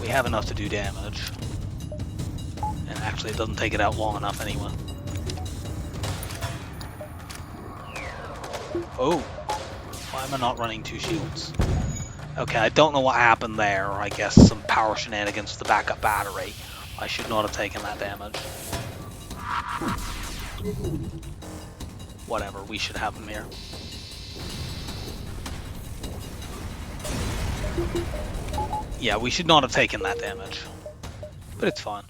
We have enough to do damage. And actually it doesn't take it out long enough anyway. Oh! Why am I not running two shields? Okay, I don't know what happened there. I guess some power shenanigans with the backup battery. I should not have taken that damage. Whatever, we should have them here. Yeah, we should not have taken that damage. But it's fine.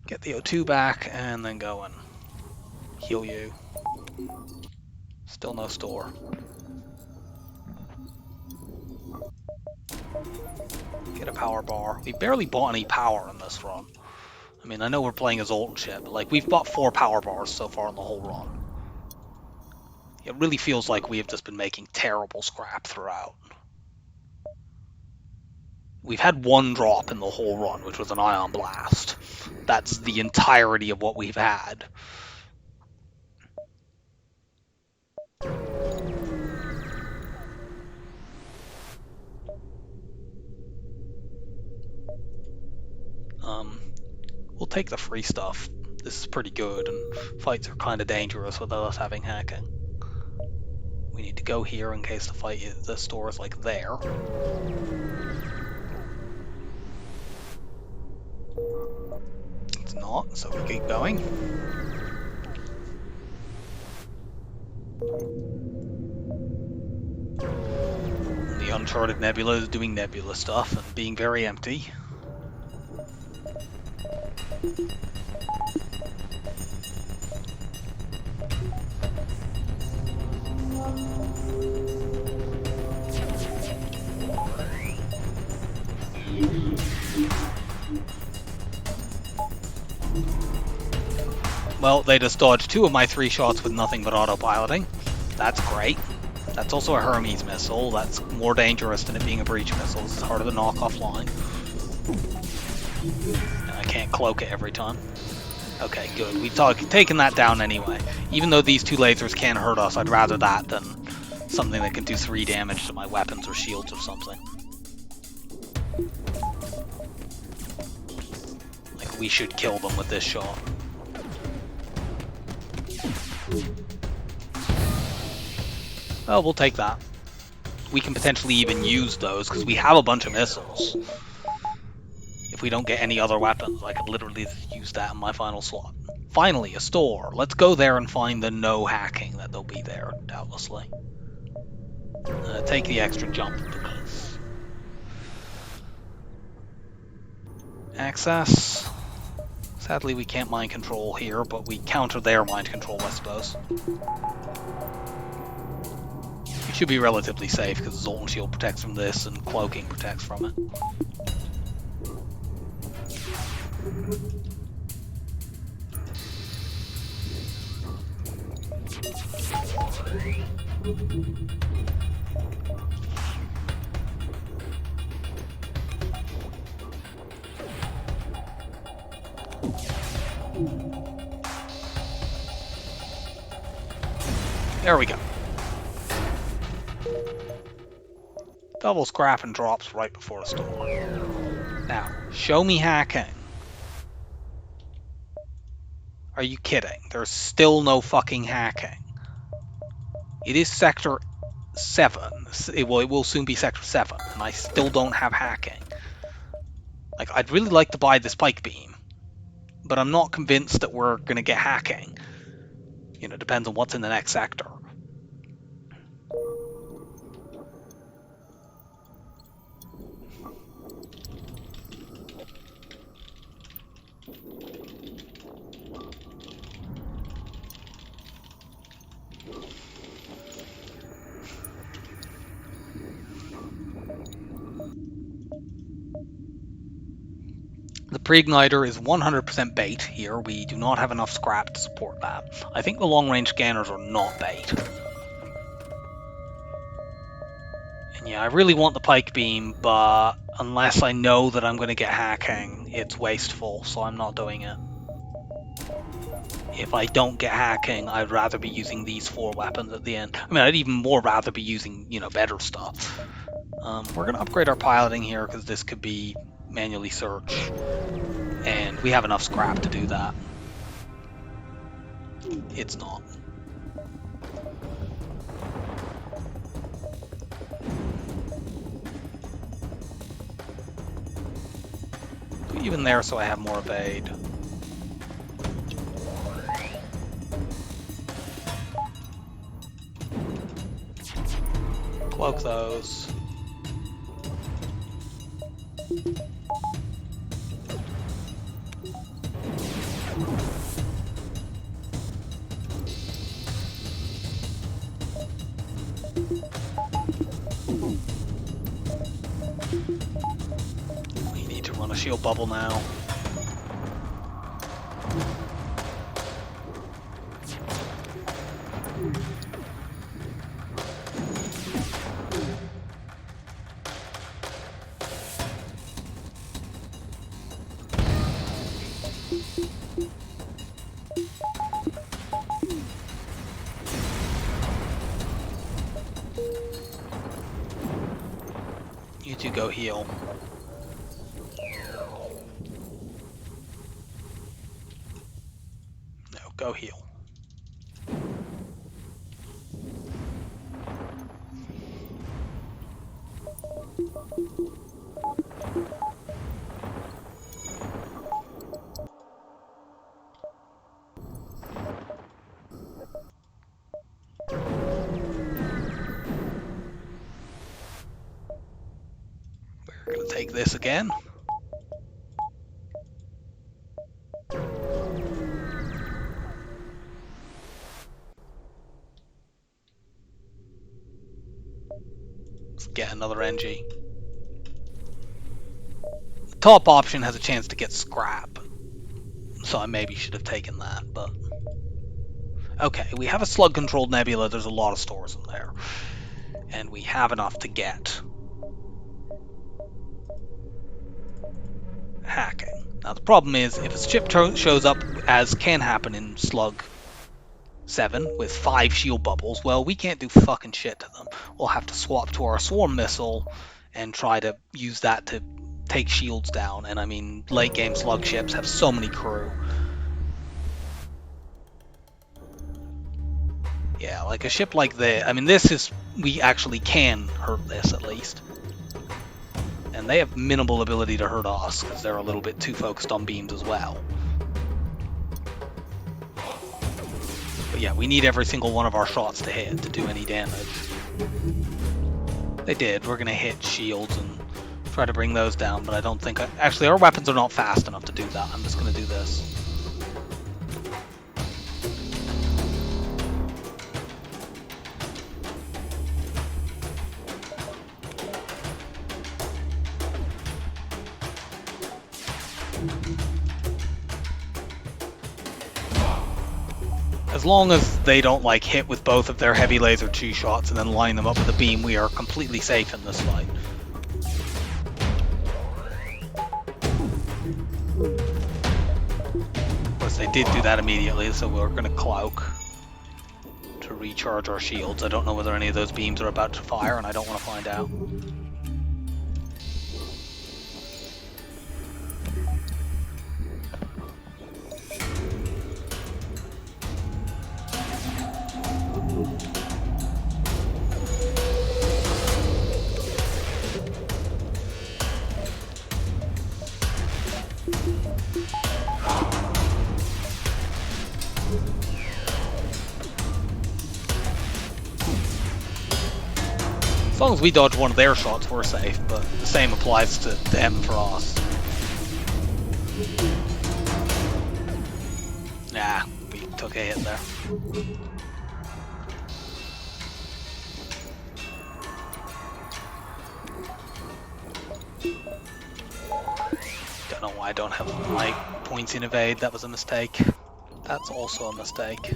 Get the O2 back and then go and heal you. Still no store. Get a power bar. We barely bought any power in this run. I mean, I know we're playing a Zoltan ship, but like we've bought 4 power bars so far in the whole run. It really feels like we have just been making terrible scrap throughout. We've had 1 drop in the whole run, which was an ion blast. That's the entirety of what we've had. We'll take the free stuff. This is pretty good, and fights are kind of dangerous without us having hacking. We need to go here in case the store is like there. It's not, so we keep going. The Uncharted Nebula is doing Nebula stuff and being very empty. Well, they just dodged 2 of my 3 shots with nothing but autopiloting. That's great. That's also a Hermes missile. That's more dangerous than it being a breach missile. This is harder to knock offline. And I can't cloak it every time. Okay, good. We've taken that down anyway. Even though these 2 lasers can hurt us, I'd rather that than something that can do 3 damage to my weapons or shields or something. Like, we should kill them with this shot. Oh, we'll take that. We can potentially even use those, because we have a bunch of missiles. If we don't get any other weapons, I could literally use that in my final slot. Finally, a store. Let's go there and find the no hacking that they'll be there, doubtlessly. Take the extra jump, because... Access. Sadly, we can't mind control here, but we counter their mind control, I suppose. We should be relatively safe, because Zoltan Shield protects from this, and Cloaking protects from it. There we go. Double scrap and drops right before the store. Now, show me hacking. Are you kidding? There's still no fucking hacking. It is Sector 7. It will soon be Sector 7, and I still don't have hacking. Like, I'd really like to buy the spike beam, but I'm not convinced that we're going to get hacking. You know, depends on what's in the next sector. The pre-igniter is 100% bait here. We do not have enough scrap to support that. I think the long-range scanners are not bait. And yeah, I really want the pike beam, but unless I know that I'm going to get hacking, it's wasteful, so I'm not doing it. If I don't get hacking, I'd rather be using these 4 weapons at the end. I mean, I'd even more rather be using, you know, better stuff. We're going to upgrade our piloting here, because this could be manually search, and we have enough scrap to do that. It's not. Put you in there so I have more evade. Cloak those. We need to run a shield bubble now. You two go heal. No, go heal. We're going to take this again. Let's get another NG. The top option has a chance to get scrap, so I maybe should have taken that, but... Okay, we have a slug-controlled nebula. There's a lot of stores in there. And we have enough to get hacking. Now the problem is, if a ship shows up, as can happen in Slug 7, with 5 shield bubbles, well, we can't do fucking shit to them. We'll have to swap to our swarm missile and try to use that to take shields down. And I mean, late game Slug ships have so many crew. Yeah, like a ship like this. I mean, this is... We actually can hurt this, at least. And they have minimal ability to hurt us, because they're a little bit too focused on beams as well. But yeah, we need every single one of our shots to hit to do any damage. They did. We're going to hit shields and try to bring those down, but I don't think... Actually, our weapons are not fast enough to do that. I'm just going to do this. As long as they don't like hit with both of their heavy laser 2 shots and then line them up with a beam, we are completely safe in this fight. Of course, they did do that immediately, so we're going to cloak to recharge our shields. I don't know whether any of those beams are about to fire, and I don't want to find out. As long as we dodge one of their shots, we're safe, but the same applies to them for us. Nah, we took a hit there. Don't know why I don't have my points in evade, that was a mistake. That's also a mistake.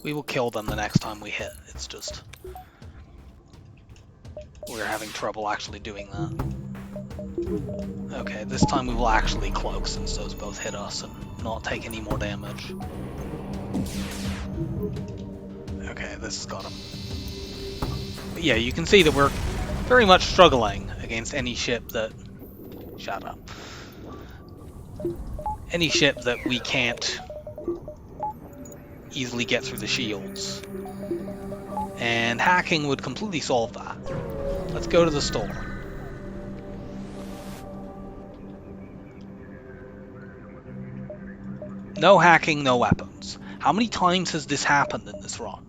We will kill them the next time we hit, it's just... we're having trouble actually doing that. Okay, this time we will actually cloak since those both hit us and not take any more damage. Okay, this has got him. But yeah, you can see that we're very much struggling against any ship that... Shut up. Any ship that we can't easily get through the shields. And hacking would completely solve that. Let's go to the store. No hacking, no weapons. How many times has this happened in this run?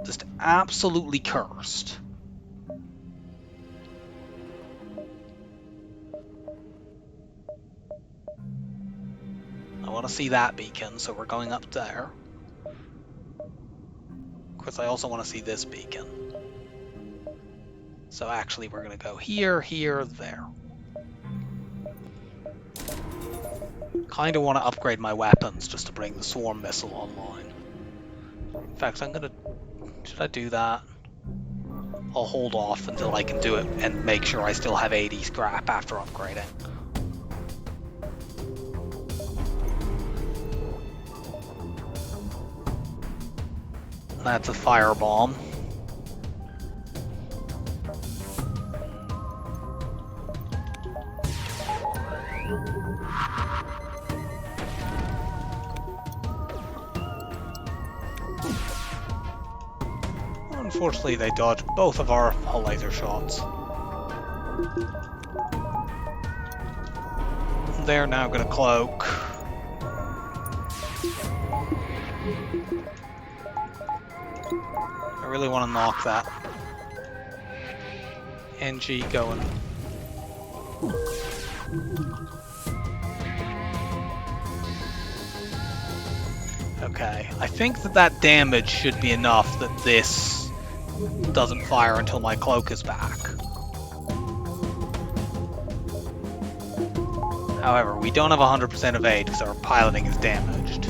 Just absolutely cursed. I want to see that beacon, so we're going up there. Of course, I also want to see this beacon. So actually, we're going to go here, here, there. Kind of want to upgrade my weapons just to bring the swarm missile online. In fact, I'm going to... Should I do that? I'll hold off until I can do it and make sure I still have 80 scrap after upgrading. That's a firebomb. Unfortunately, they dodged both of our hull laser shots. They're now going to cloak. I really want to knock that NG going. Okay, I think that damage should be enough that this doesn't fire until my cloak is back. However, we don't have 100% evade because our piloting is damaged.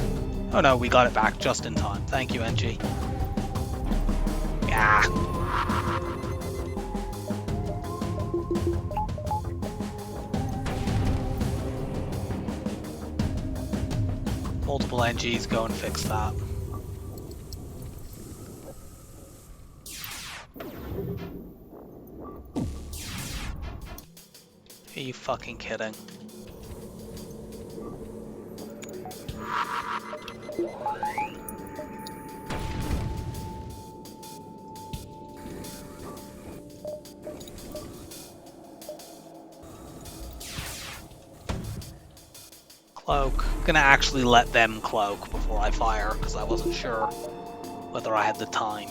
Oh no, we got it back just in time. Thank you, NG. Yeah. Multiple NGs, go and fix that. Are you fucking kidding? Cloak. Gonna actually let them cloak before I fire, because I wasn't sure whether I had the time.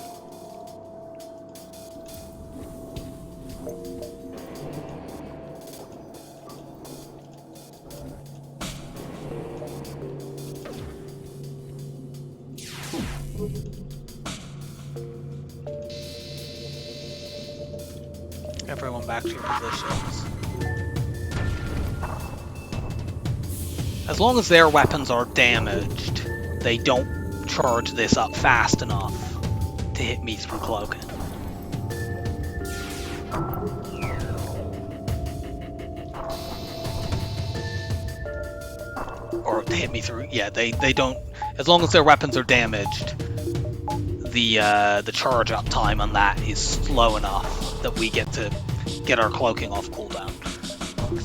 Everyone back to your positions. As long as their weapons are damaged, they don't charge this up fast enough to hit me through cloaking. Or to hit me through, yeah, they don't, as long as their weapons are damaged, the charge up time on that is slow enough that we get to get our cloaking off cooldown.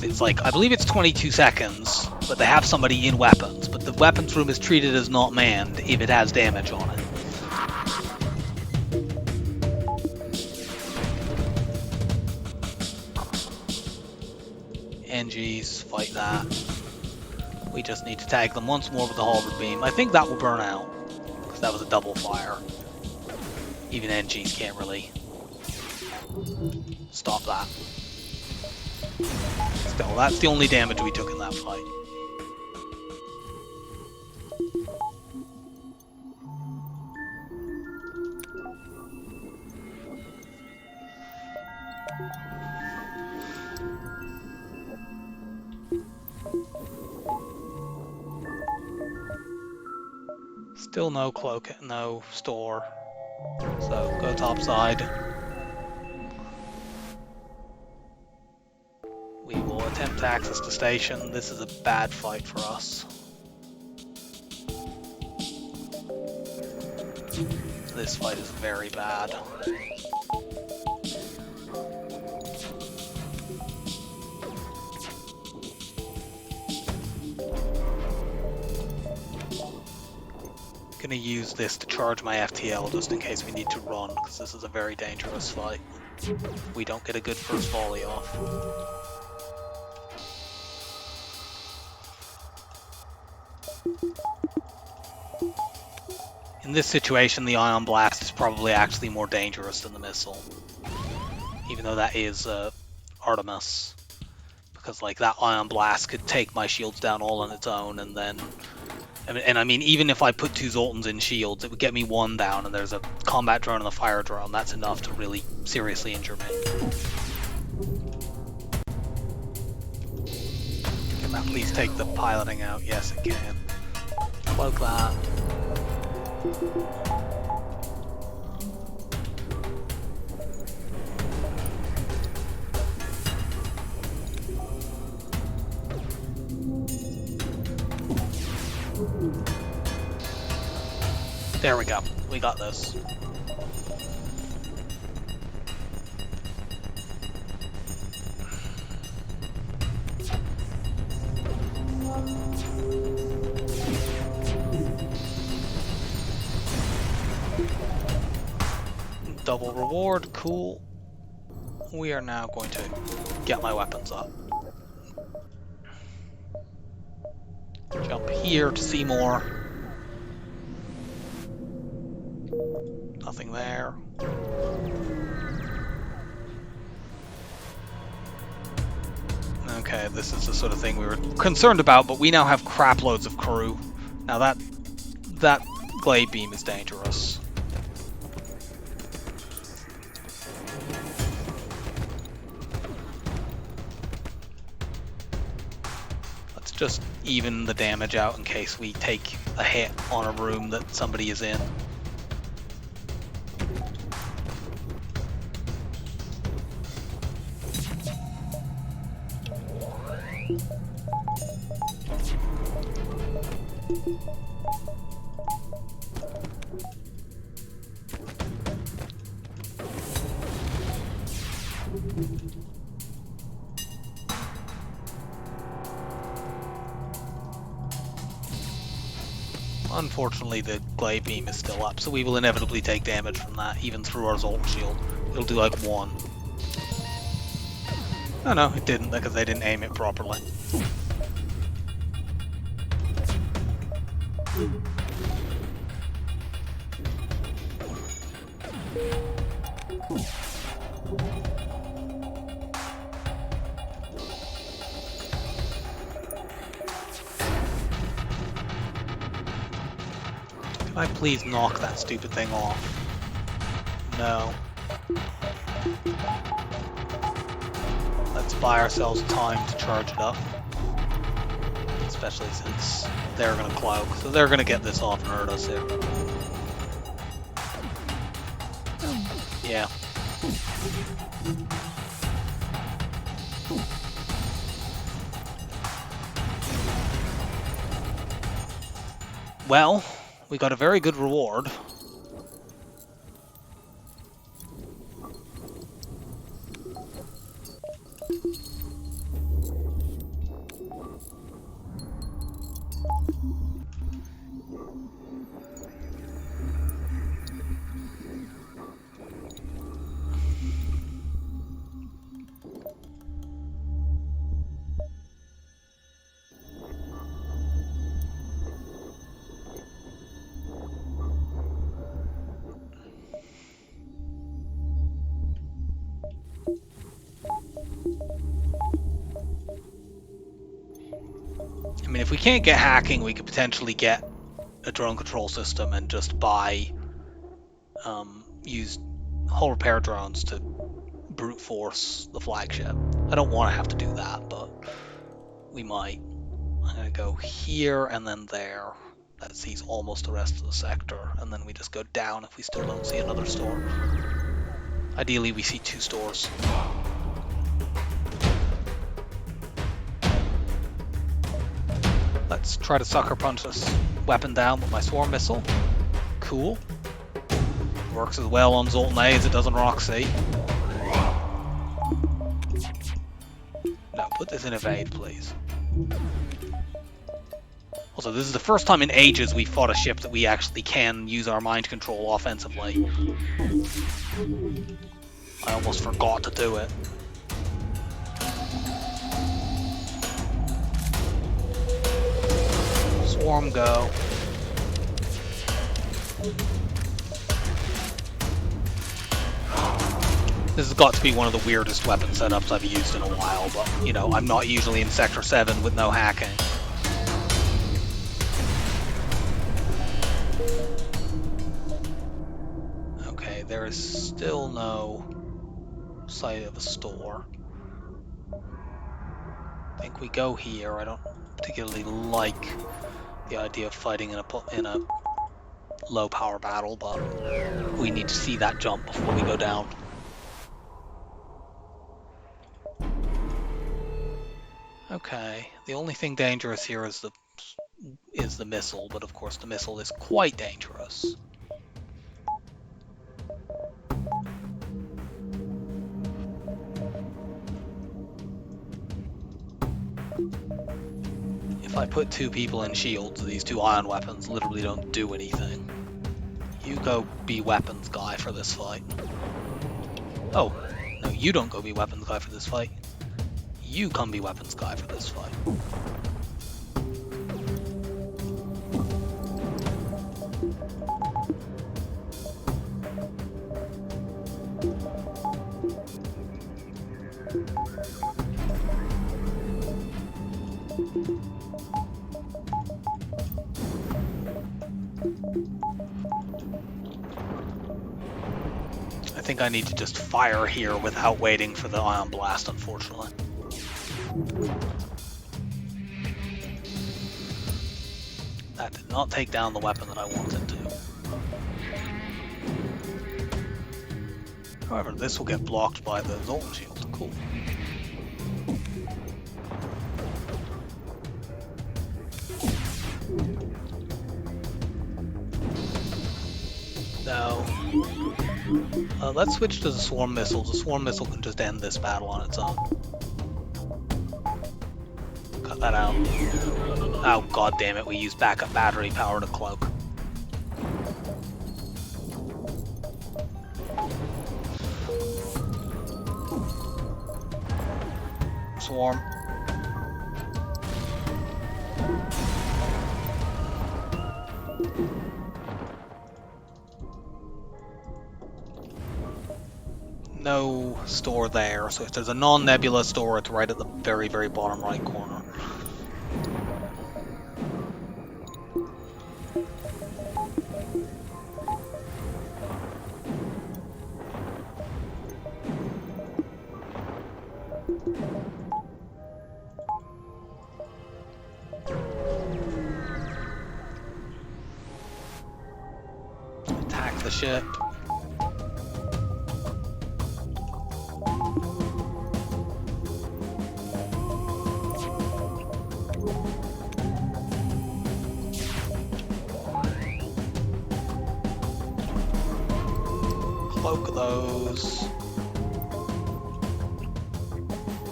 It's like, I believe it's 22 seconds, but they have somebody in weapons, but the weapons room is treated as not manned if it has damage on it. NGs, fight that. We just need to tag them once more with the halberd beam. I think that will burn out, because that was a double fire. Even NGs can't really stop that. Still, that's the only damage we took in that fight. Still no cloak, no store. So go topside. We will attempt to access the station. This is a bad fight for us. This fight is very bad. Gonna use this to charge my FTL just in case we need to run, because this is a very dangerous fight. We don't get a good first volley off. In this situation, the Ion Blast is probably actually more dangerous than the missile. Even though that is Artemis. Because like that Ion Blast could take my shields down all on its own, and then... And I mean, even if I put 2 Zoltans in shields, it would get me 1 down, and there's a combat drone and a fire drone. That's enough to really seriously injure me. Can that please take the piloting out? Yes, it can. Cloak that. There we go. We got this. Double reward, cool. We are now going to get my weapons up. Jump here to see more. Nothing there. Okay, this is the sort of thing we were concerned about, but we now have crap loads of crew. Now that glade beam is dangerous. Let's just even the damage out in case we take a hit on a room that somebody is in. Unfortunately, the glade beam is still up, so we will inevitably take damage from that, even through our Zolt shield. It'll do like 1. Oh no, it didn't, because they didn't aim it properly. Can I please knock that stupid thing off? No. Let's buy ourselves time to charge it up. Especially since they're going to cloak. So they're going to get this off and hurt us here. Yeah. Well, we got a very good reward. I mean, if we can't get hacking, we could potentially get a drone control system and just use hull repair drones to brute force the flagship. I don't want to have to do that, but we might. I'm going to go here and then there. That sees almost the rest of the sector, and then we just go down if we still don't see another store. Ideally, we see 2 stores. Let's try to sucker punch this weapon down with my swarm missile. Cool. Works as well on Zoltan A as it does on Roxy. No, put this in evade, please. Also, this is the first time in ages we fought a ship that we actually can use our mind control offensively. I almost forgot to do it. Swarm go. This has got to be one of the weirdest weapon setups I've used in a while, but, you know, I'm not usually in Sector 7 with no hacking. Okay, there is still no sight of a store. I think we go here. I don't particularly like the idea of fighting in a low power battle, but we need to see that jump before we go down. Okay, the only thing dangerous here is the missile, but of course the missile is quite dangerous. If I put 2 people in shields, these 2 ion weapons literally don't do anything. You go be weapons guy for this fight. Oh, no, you don't go be weapons guy for this fight. You come be weapons guy for this fight. I think I need to just fire here without waiting for the ion blast, unfortunately. That did not take down the weapon that I wanted to. However, this will get blocked by the Zoltan shield. Cool. No. Let's switch to the swarm missiles. The swarm missile can just end this battle on its own. Cut that out. Oh, god damn it, we used backup battery power to cloak. Swarm. No store there, so if there's a non-nebula store, it's right at the very, very bottom right corner. Attack the ship. Cloak those.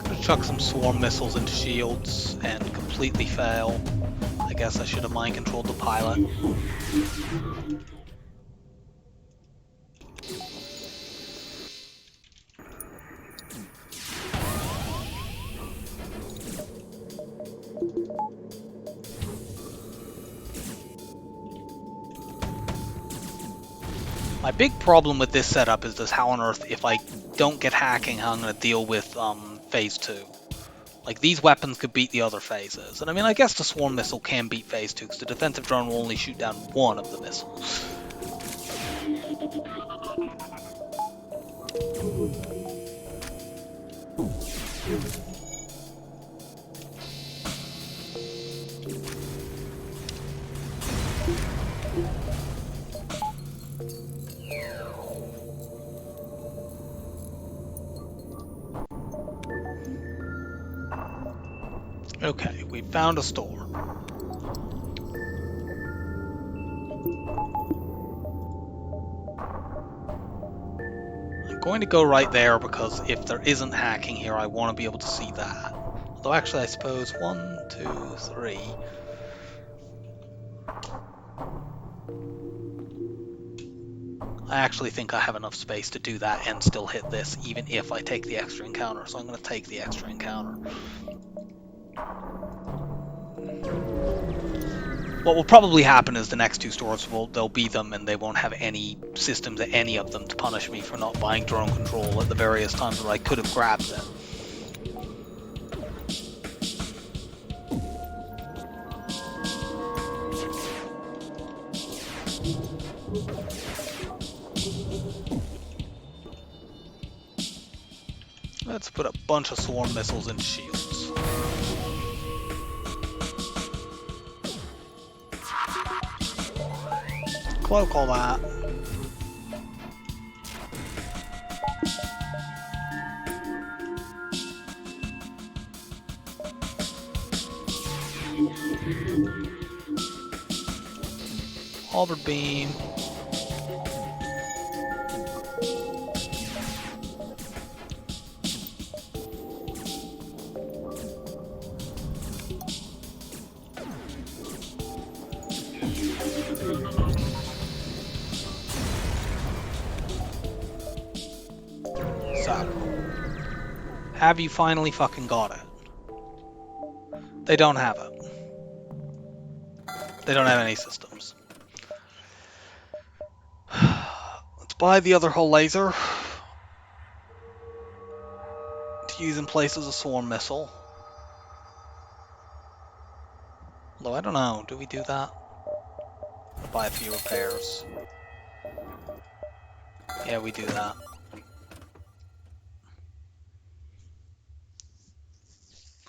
Gonna chuck some swarm missiles into shields and completely fail. I guess I should have mind controlled the pilot. My big problem with this setup is just how on earth, if I don't get hacking, how I'm going to deal with phase 2. Like, these weapons could beat the other phases. And I mean, I guess the swarm missile can beat phase 2, because the defensive drone will only shoot down one of the missiles. Okay, we found a store. I'm going to go right there because if there isn't hacking here, I want to be able to see that. Although actually, I suppose 1, 2, 3. I actually think I have enough space to do that and still hit this, even if I take the extra encounter. So I'm going to take the extra encounter. What will probably happen is the next two stores they'll be them, and they won't have any systems at any of them to punish me for not buying drone control at the various times where I could have grabbed it. Let's put a bunch of swarm missiles into shields. Cloak all that. Halberd beam. Have you finally fucking got it? They don't have it. They don't have any systems. Let's buy the other hull laser to use in place as a swarm missile. Although I don't know, do we do that? I'll buy a few repairs. Yeah, we do that.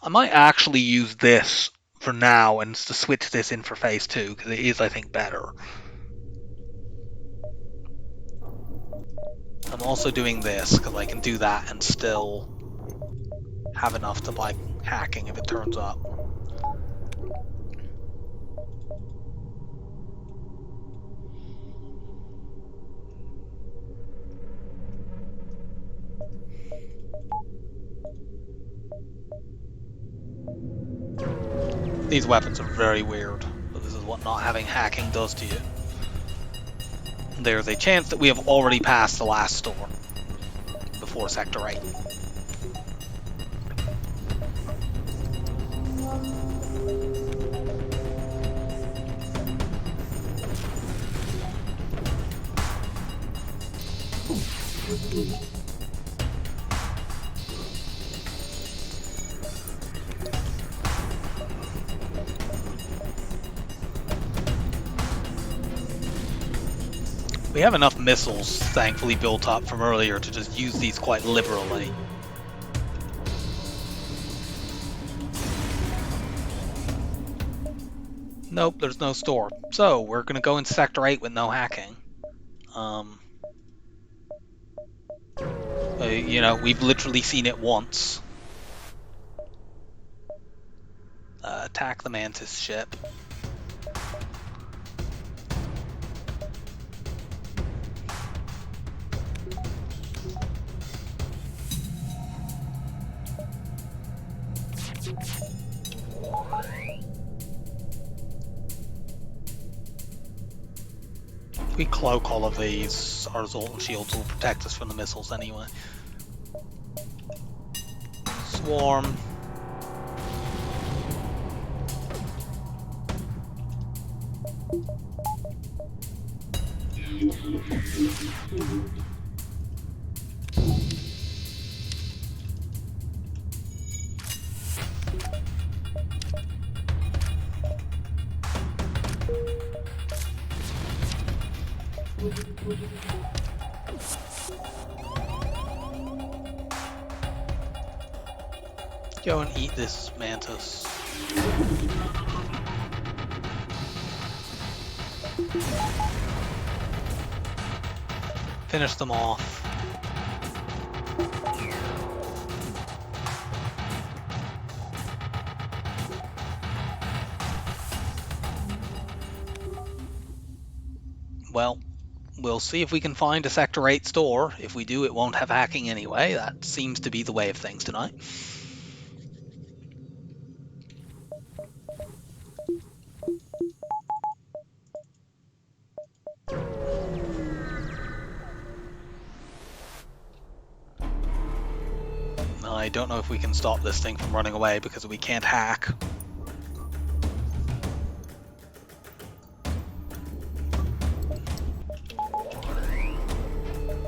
I might actually use this for now and to switch this in for phase 2, because it is, I think, better. I'm also doing this because I can do that and still have enough to buy hacking if it turns up. These weapons are very weird, but this is what not having hacking does to you. There's a chance that we have already passed the last store before Sector 8. We have enough missiles, thankfully, built up from earlier to just use these quite liberally. Nope, there's no store. So, we're going to go into Sector 8 with no hacking. You know, we've literally seen it once. Attack the Mantis ship. If we cloak all of these, our Zoltan shields will protect us from the missiles anyway. Swarm. Go and eat this Mantis. Finish them off. Well, we'll see if we can find a Sector 8 store. If we do, it won't have hacking anyway. That seems to be the way of things tonight. I don't know if we can stop this thing from running away because we can't hack.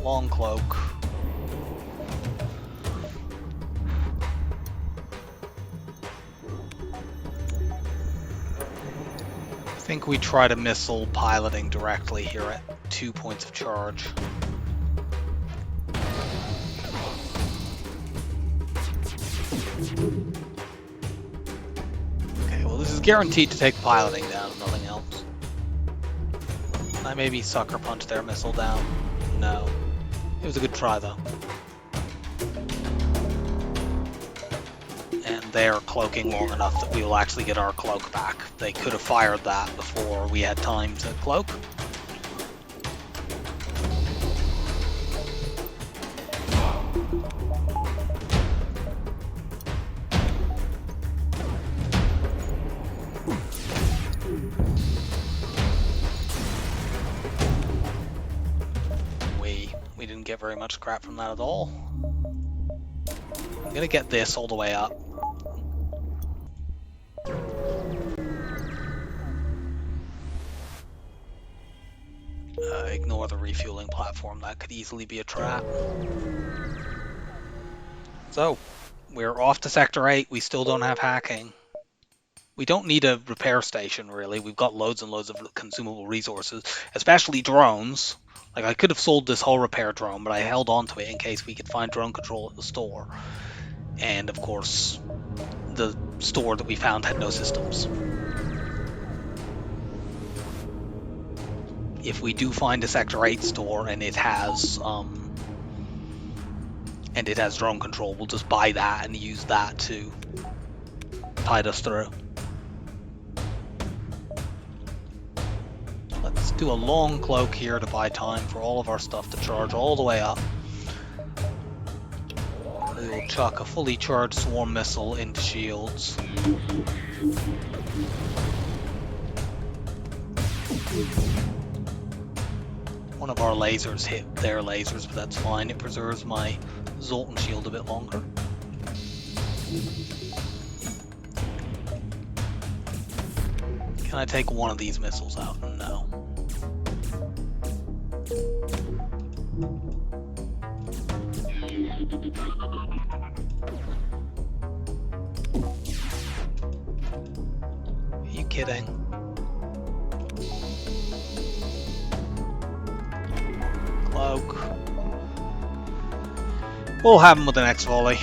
Long cloak. I think we try to missile piloting directly here at 2 points of charge. Okay, well this is guaranteed to take piloting down, if nothing else. Can I maybe sucker punch their missile down? No. It was a good try though. And they're cloaking long enough that we will actually get our cloak back. They could have fired that before we had time to cloak. We didn't get very much scrap from that at all. I'm gonna get this all the way up. Ignore the refueling platform, that could easily be a trap. So, we're off to Sector 8, we still don't have hacking. We don't need a repair station really, we've got loads and loads of consumable resources, especially drones. Like, I could have sold this whole repair drone, but I held on to it in case we could find drone control at the store. And, of course, the store that we found had no systems. If we do find a Sector 8 store and it has drone control, we'll just buy that and use that to tide us through. Let's do a long cloak here to buy time for all of our stuff to charge all the way up. We will chuck a fully charged swarm missile into shields. One of our lasers hit their lasers, but that's fine. It preserves my Zoltan shield a bit longer. Can I take one of these missiles out? No. Are you kidding? Cloak. We'll have him with the next volley.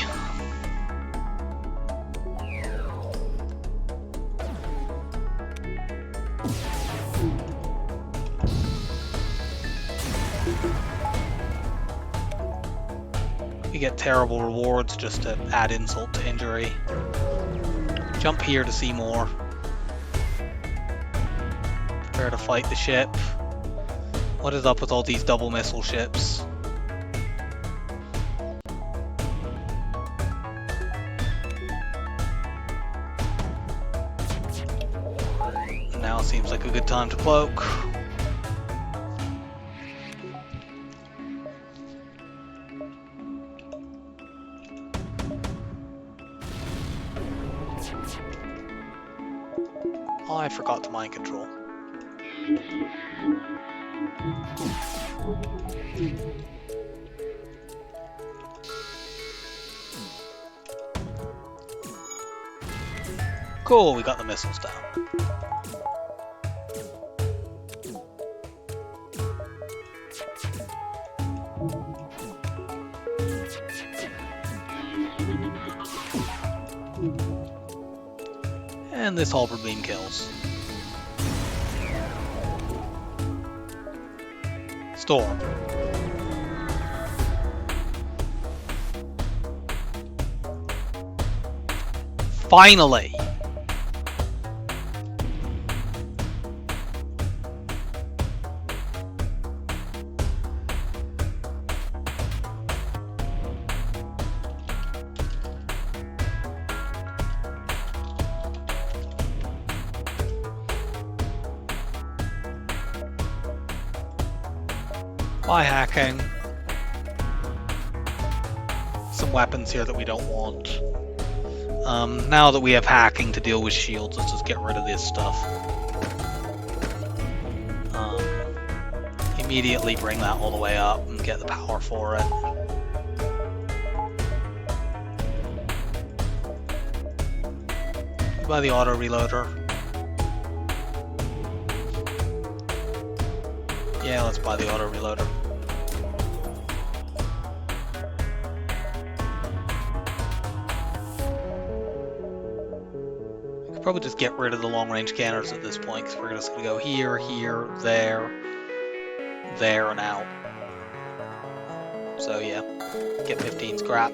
We get terrible rewards just to add insult to injury. Jump here to see more. Prepare to fight the ship. What is up with all these double missile ships? Now seems like a good time to cloak. Oh, I forgot to mind control. Cool, we got the missiles down. And this halberd beam kills. Storm. Finally! By hacking. Some weapons here that we don't want. Now that we have hacking to deal with shields, let's just get rid of this stuff. Immediately bring that all the way up and get the power for it. By the auto reloader. Yeah, let's buy the auto reloader. We could probably just get rid of the long range cannons at this point, because we're just going to go here, here, there, and out. So yeah, get 15 scrap.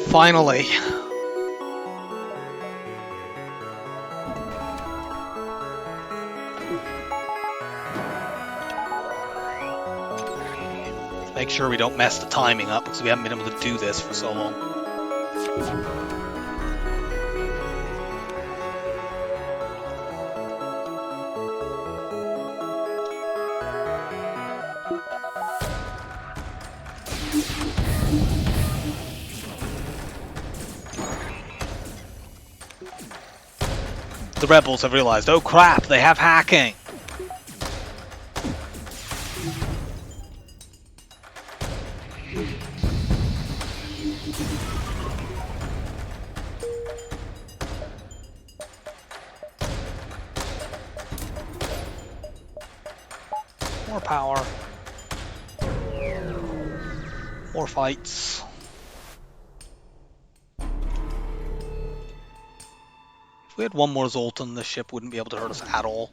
Finally! Make sure we don't mess the timing up because we haven't been able to do this for so long. The rebels have realized, oh crap, they have hacking! More power. More fights. If we had one more Zoltan, the ship wouldn't be able to hurt us at all.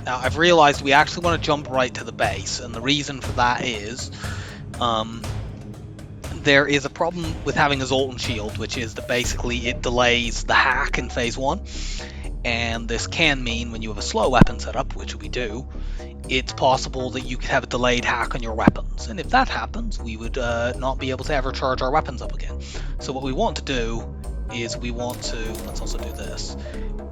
Now, I've realized we actually want to jump right to the base, and the reason for that is there is a problem with having a Zoltan shield, which is that basically it delays the hack in phase 1, and this can mean when you have a slow weapon setup, which we do, it's possible that you could have a delayed hack on your weapons, and if that happens, we would not be able to ever charge our weapons up again. So what we want to do is we want to, let's also do this,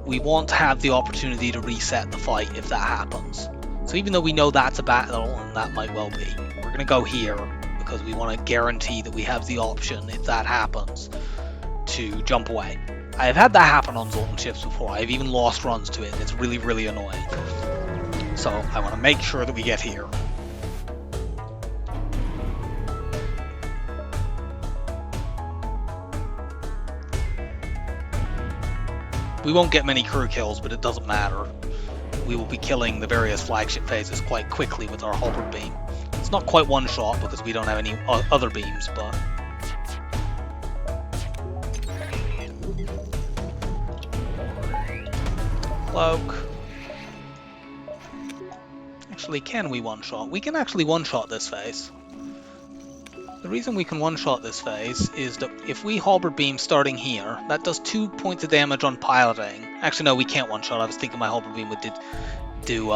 we want to have the opportunity to reset the fight if that happens. So even though we know that's a battle, and that might well be, we're going to go here because we want to guarantee that we have the option, if that happens, to jump away. I have had that happen on Zoltan ships before. I've even lost runs to it, and it's really, really annoying. So I want to make sure that we get here. We won't get many crew kills, but it doesn't matter. We will be killing the various flagship phases quite quickly with our halberd beam. It's not quite one shot because we don't have any other beams, but... Cloak. Actually, can we one-shot? We can actually one-shot this phase. The reason we can one-shot this phase is that if we halberd beam starting here, that does 2 points of damage on piloting. Actually, no, we can't one-shot. I was thinking my halberd beam would do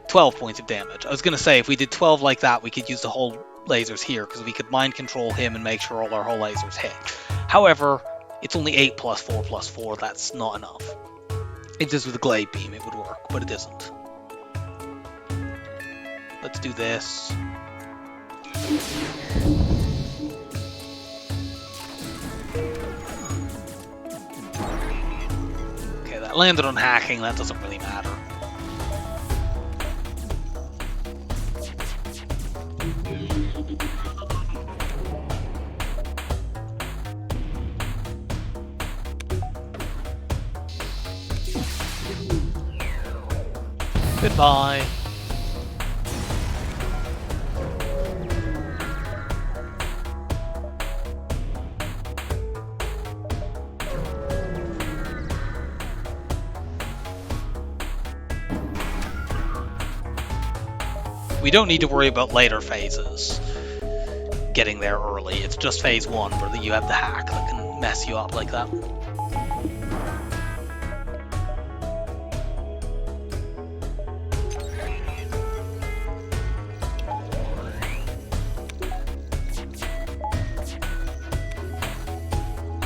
12 points of damage. I was going to say, if we did 12 like that, we could use the whole lasers here, because we could mind control him and make sure all our whole lasers hit. However, it's only 8 plus 4 plus 4. That's not enough. If this was a glade beam, it would work, but it isn't. Let's do this. Okay, that landed on hacking, that doesn't really matter. Goodbye. We don't need to worry about later phases getting there early. It's just phase 1 where you have the hack that can mess you up like that.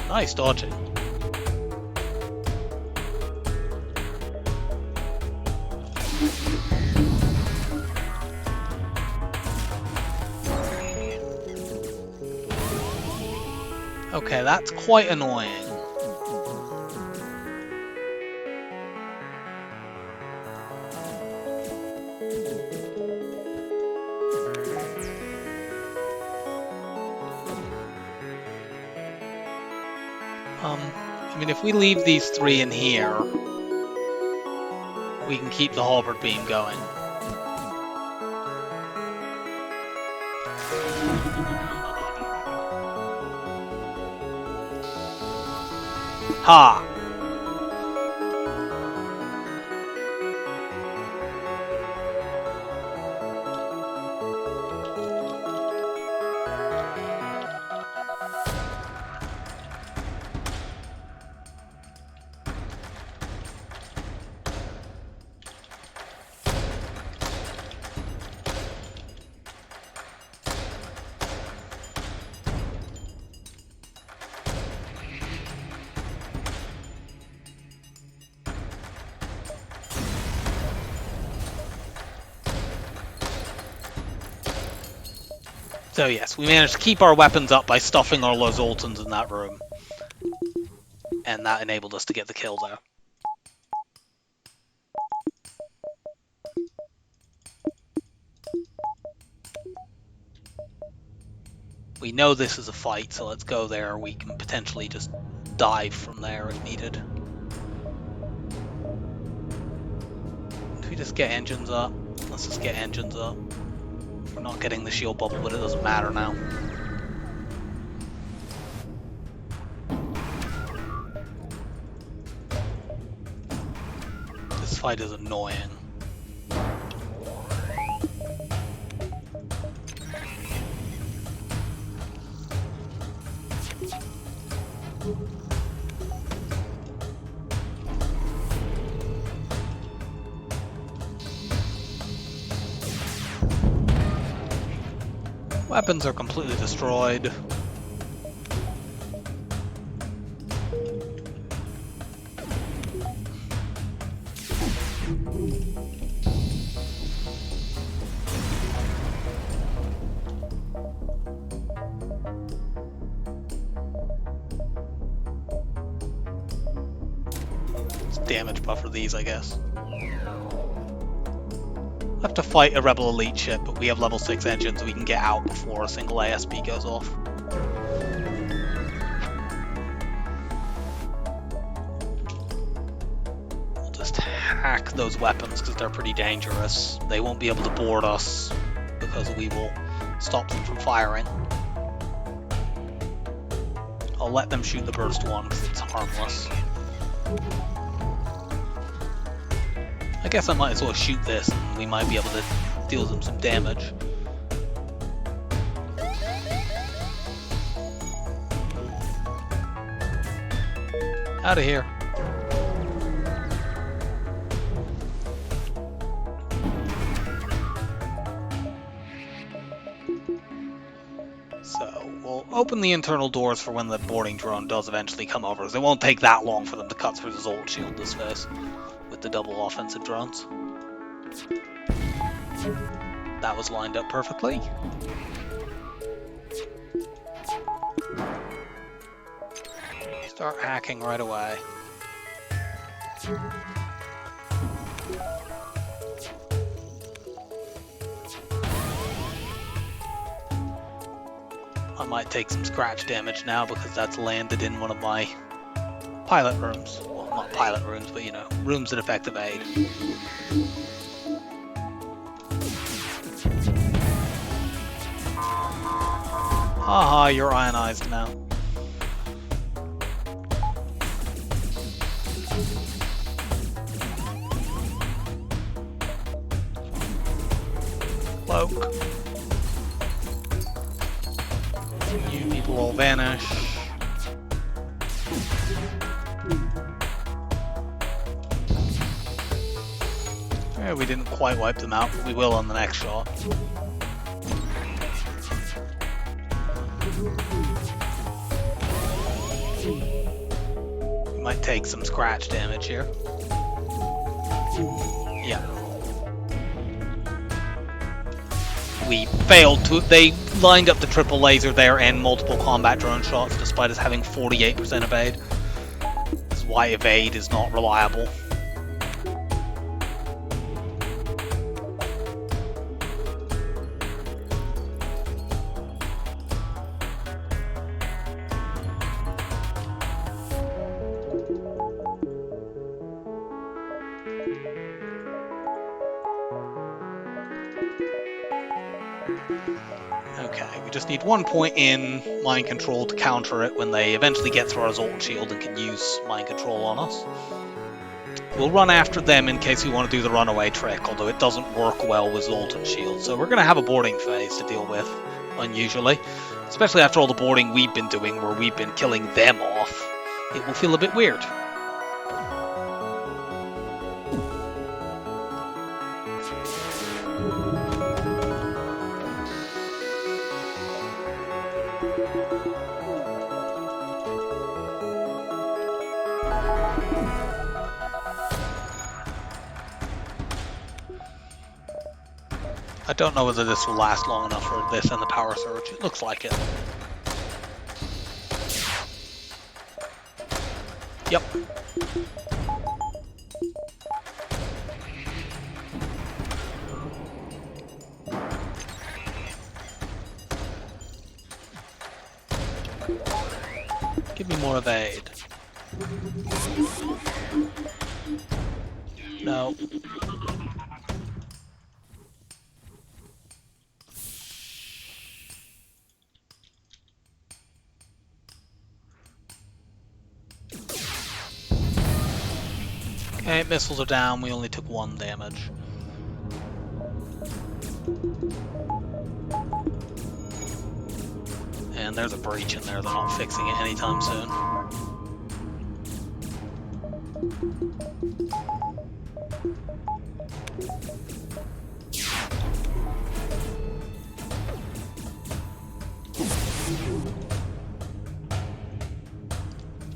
Nice dodging. Okay, that's quite annoying. I mean, if we leave these 3 in here, we can keep the halberd beam going. Ha! So yes, we managed to keep our weapons up by stuffing our Zoltans in that room. And that enabled us to get the kill there. We know this is a fight, so let's go there. We can potentially just dive from there if needed. Do we just get engines up? Let's just get engines up. We're not getting the shield bubble, but it doesn't matter now. This fight is annoying. Weapons are completely destroyed. It's damage buffer these, I guess. I have to fight a Rebel Elite ship, but we have level 6 engines, so we can get out before a single ASP goes off. We'll just hack those weapons because they're pretty dangerous. They won't be able to board us because we will stop them from firing. I'll let them shoot the burst one because it's harmless. I guess I might as well shoot this and we might be able to deal them some damage. Out of here. So, we'll open the internal doors for when the boarding drone does eventually come over. It won't take that long for them to cut through the Zoltan shield this phase with the double offensive drones. That was lined up perfectly. Start hacking right away. I might take some scratch damage now because that's landed in one of my pilot rooms. Well, not pilot rooms, but you know, rooms that effective aid. Haha, you're ionized now. Cloak. You people all vanish. Yeah, we didn't quite wipe them out, but we will on the next shot. We might take some scratch damage here. Yeah. We failed to. They lined up the triple laser there and multiple combat drone shots despite us having 48% evade. This is why evade is not reliable. Okay, we just need 1 point in mind control to counter it when they eventually get through our Zoltan shield and can use mind control on us. We'll run after them in case we want to do the runaway trick, although it doesn't work well with Zoltan shield. So we're going to have a boarding phase to deal with, unusually. Especially after all the boarding we've been doing where we've been killing them off. It will feel a bit weird. I don't know whether this will last long enough for this and the power surge. It looks like it. Yep. Give me more evade. No. Okay, missiles are down. We only took 1 damage. And there's a breach in there. They're not fixing it anytime soon.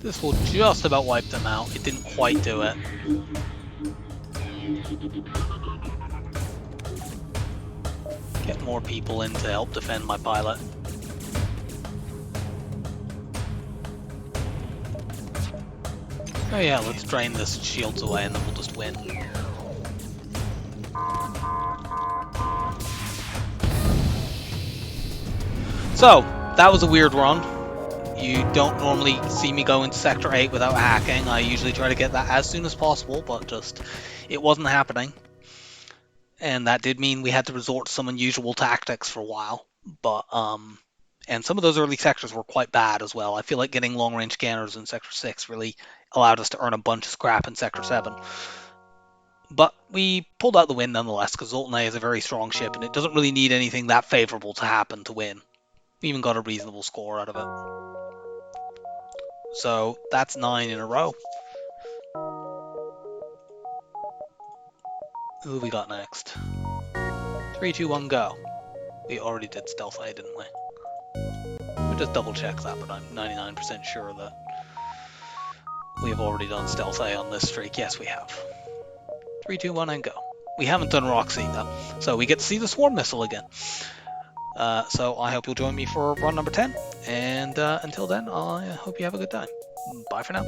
This will just about wipe them out. It didn't quite do it. Get more people in to help defend my pilot. Oh yeah, let's drain this shields away and then we'll just win. So, that was a weird run. You don't normally see me go into Sector 8 without hacking. I usually try to get that as soon as possible, but just, it wasn't happening. And that did mean we had to resort to some unusual tactics for a while. But, and some of those early sectors were quite bad as well. I feel like getting long-range scanners in Sector 6 really allowed us to earn a bunch of scrap in Sector 7. But we pulled out the win nonetheless, because Zoltan A is a very strong ship, and it doesn't really need anything that favorable to happen to win. We even got a reasonable score out of it. So that's 9 in a row. Who we got next? 3, 2, 1, go. We already did Stealth A, didn't we? We'll just double check that, but I'm 99% sure that we have already done Stealth A on this streak. Yes, we have. 3, 2, 1, and go. We haven't done Roxy, though, so we get to see the Swarm Missile again. So I hope you'll join me for run number 10, and until then, I hope you have a good time. Bye for now.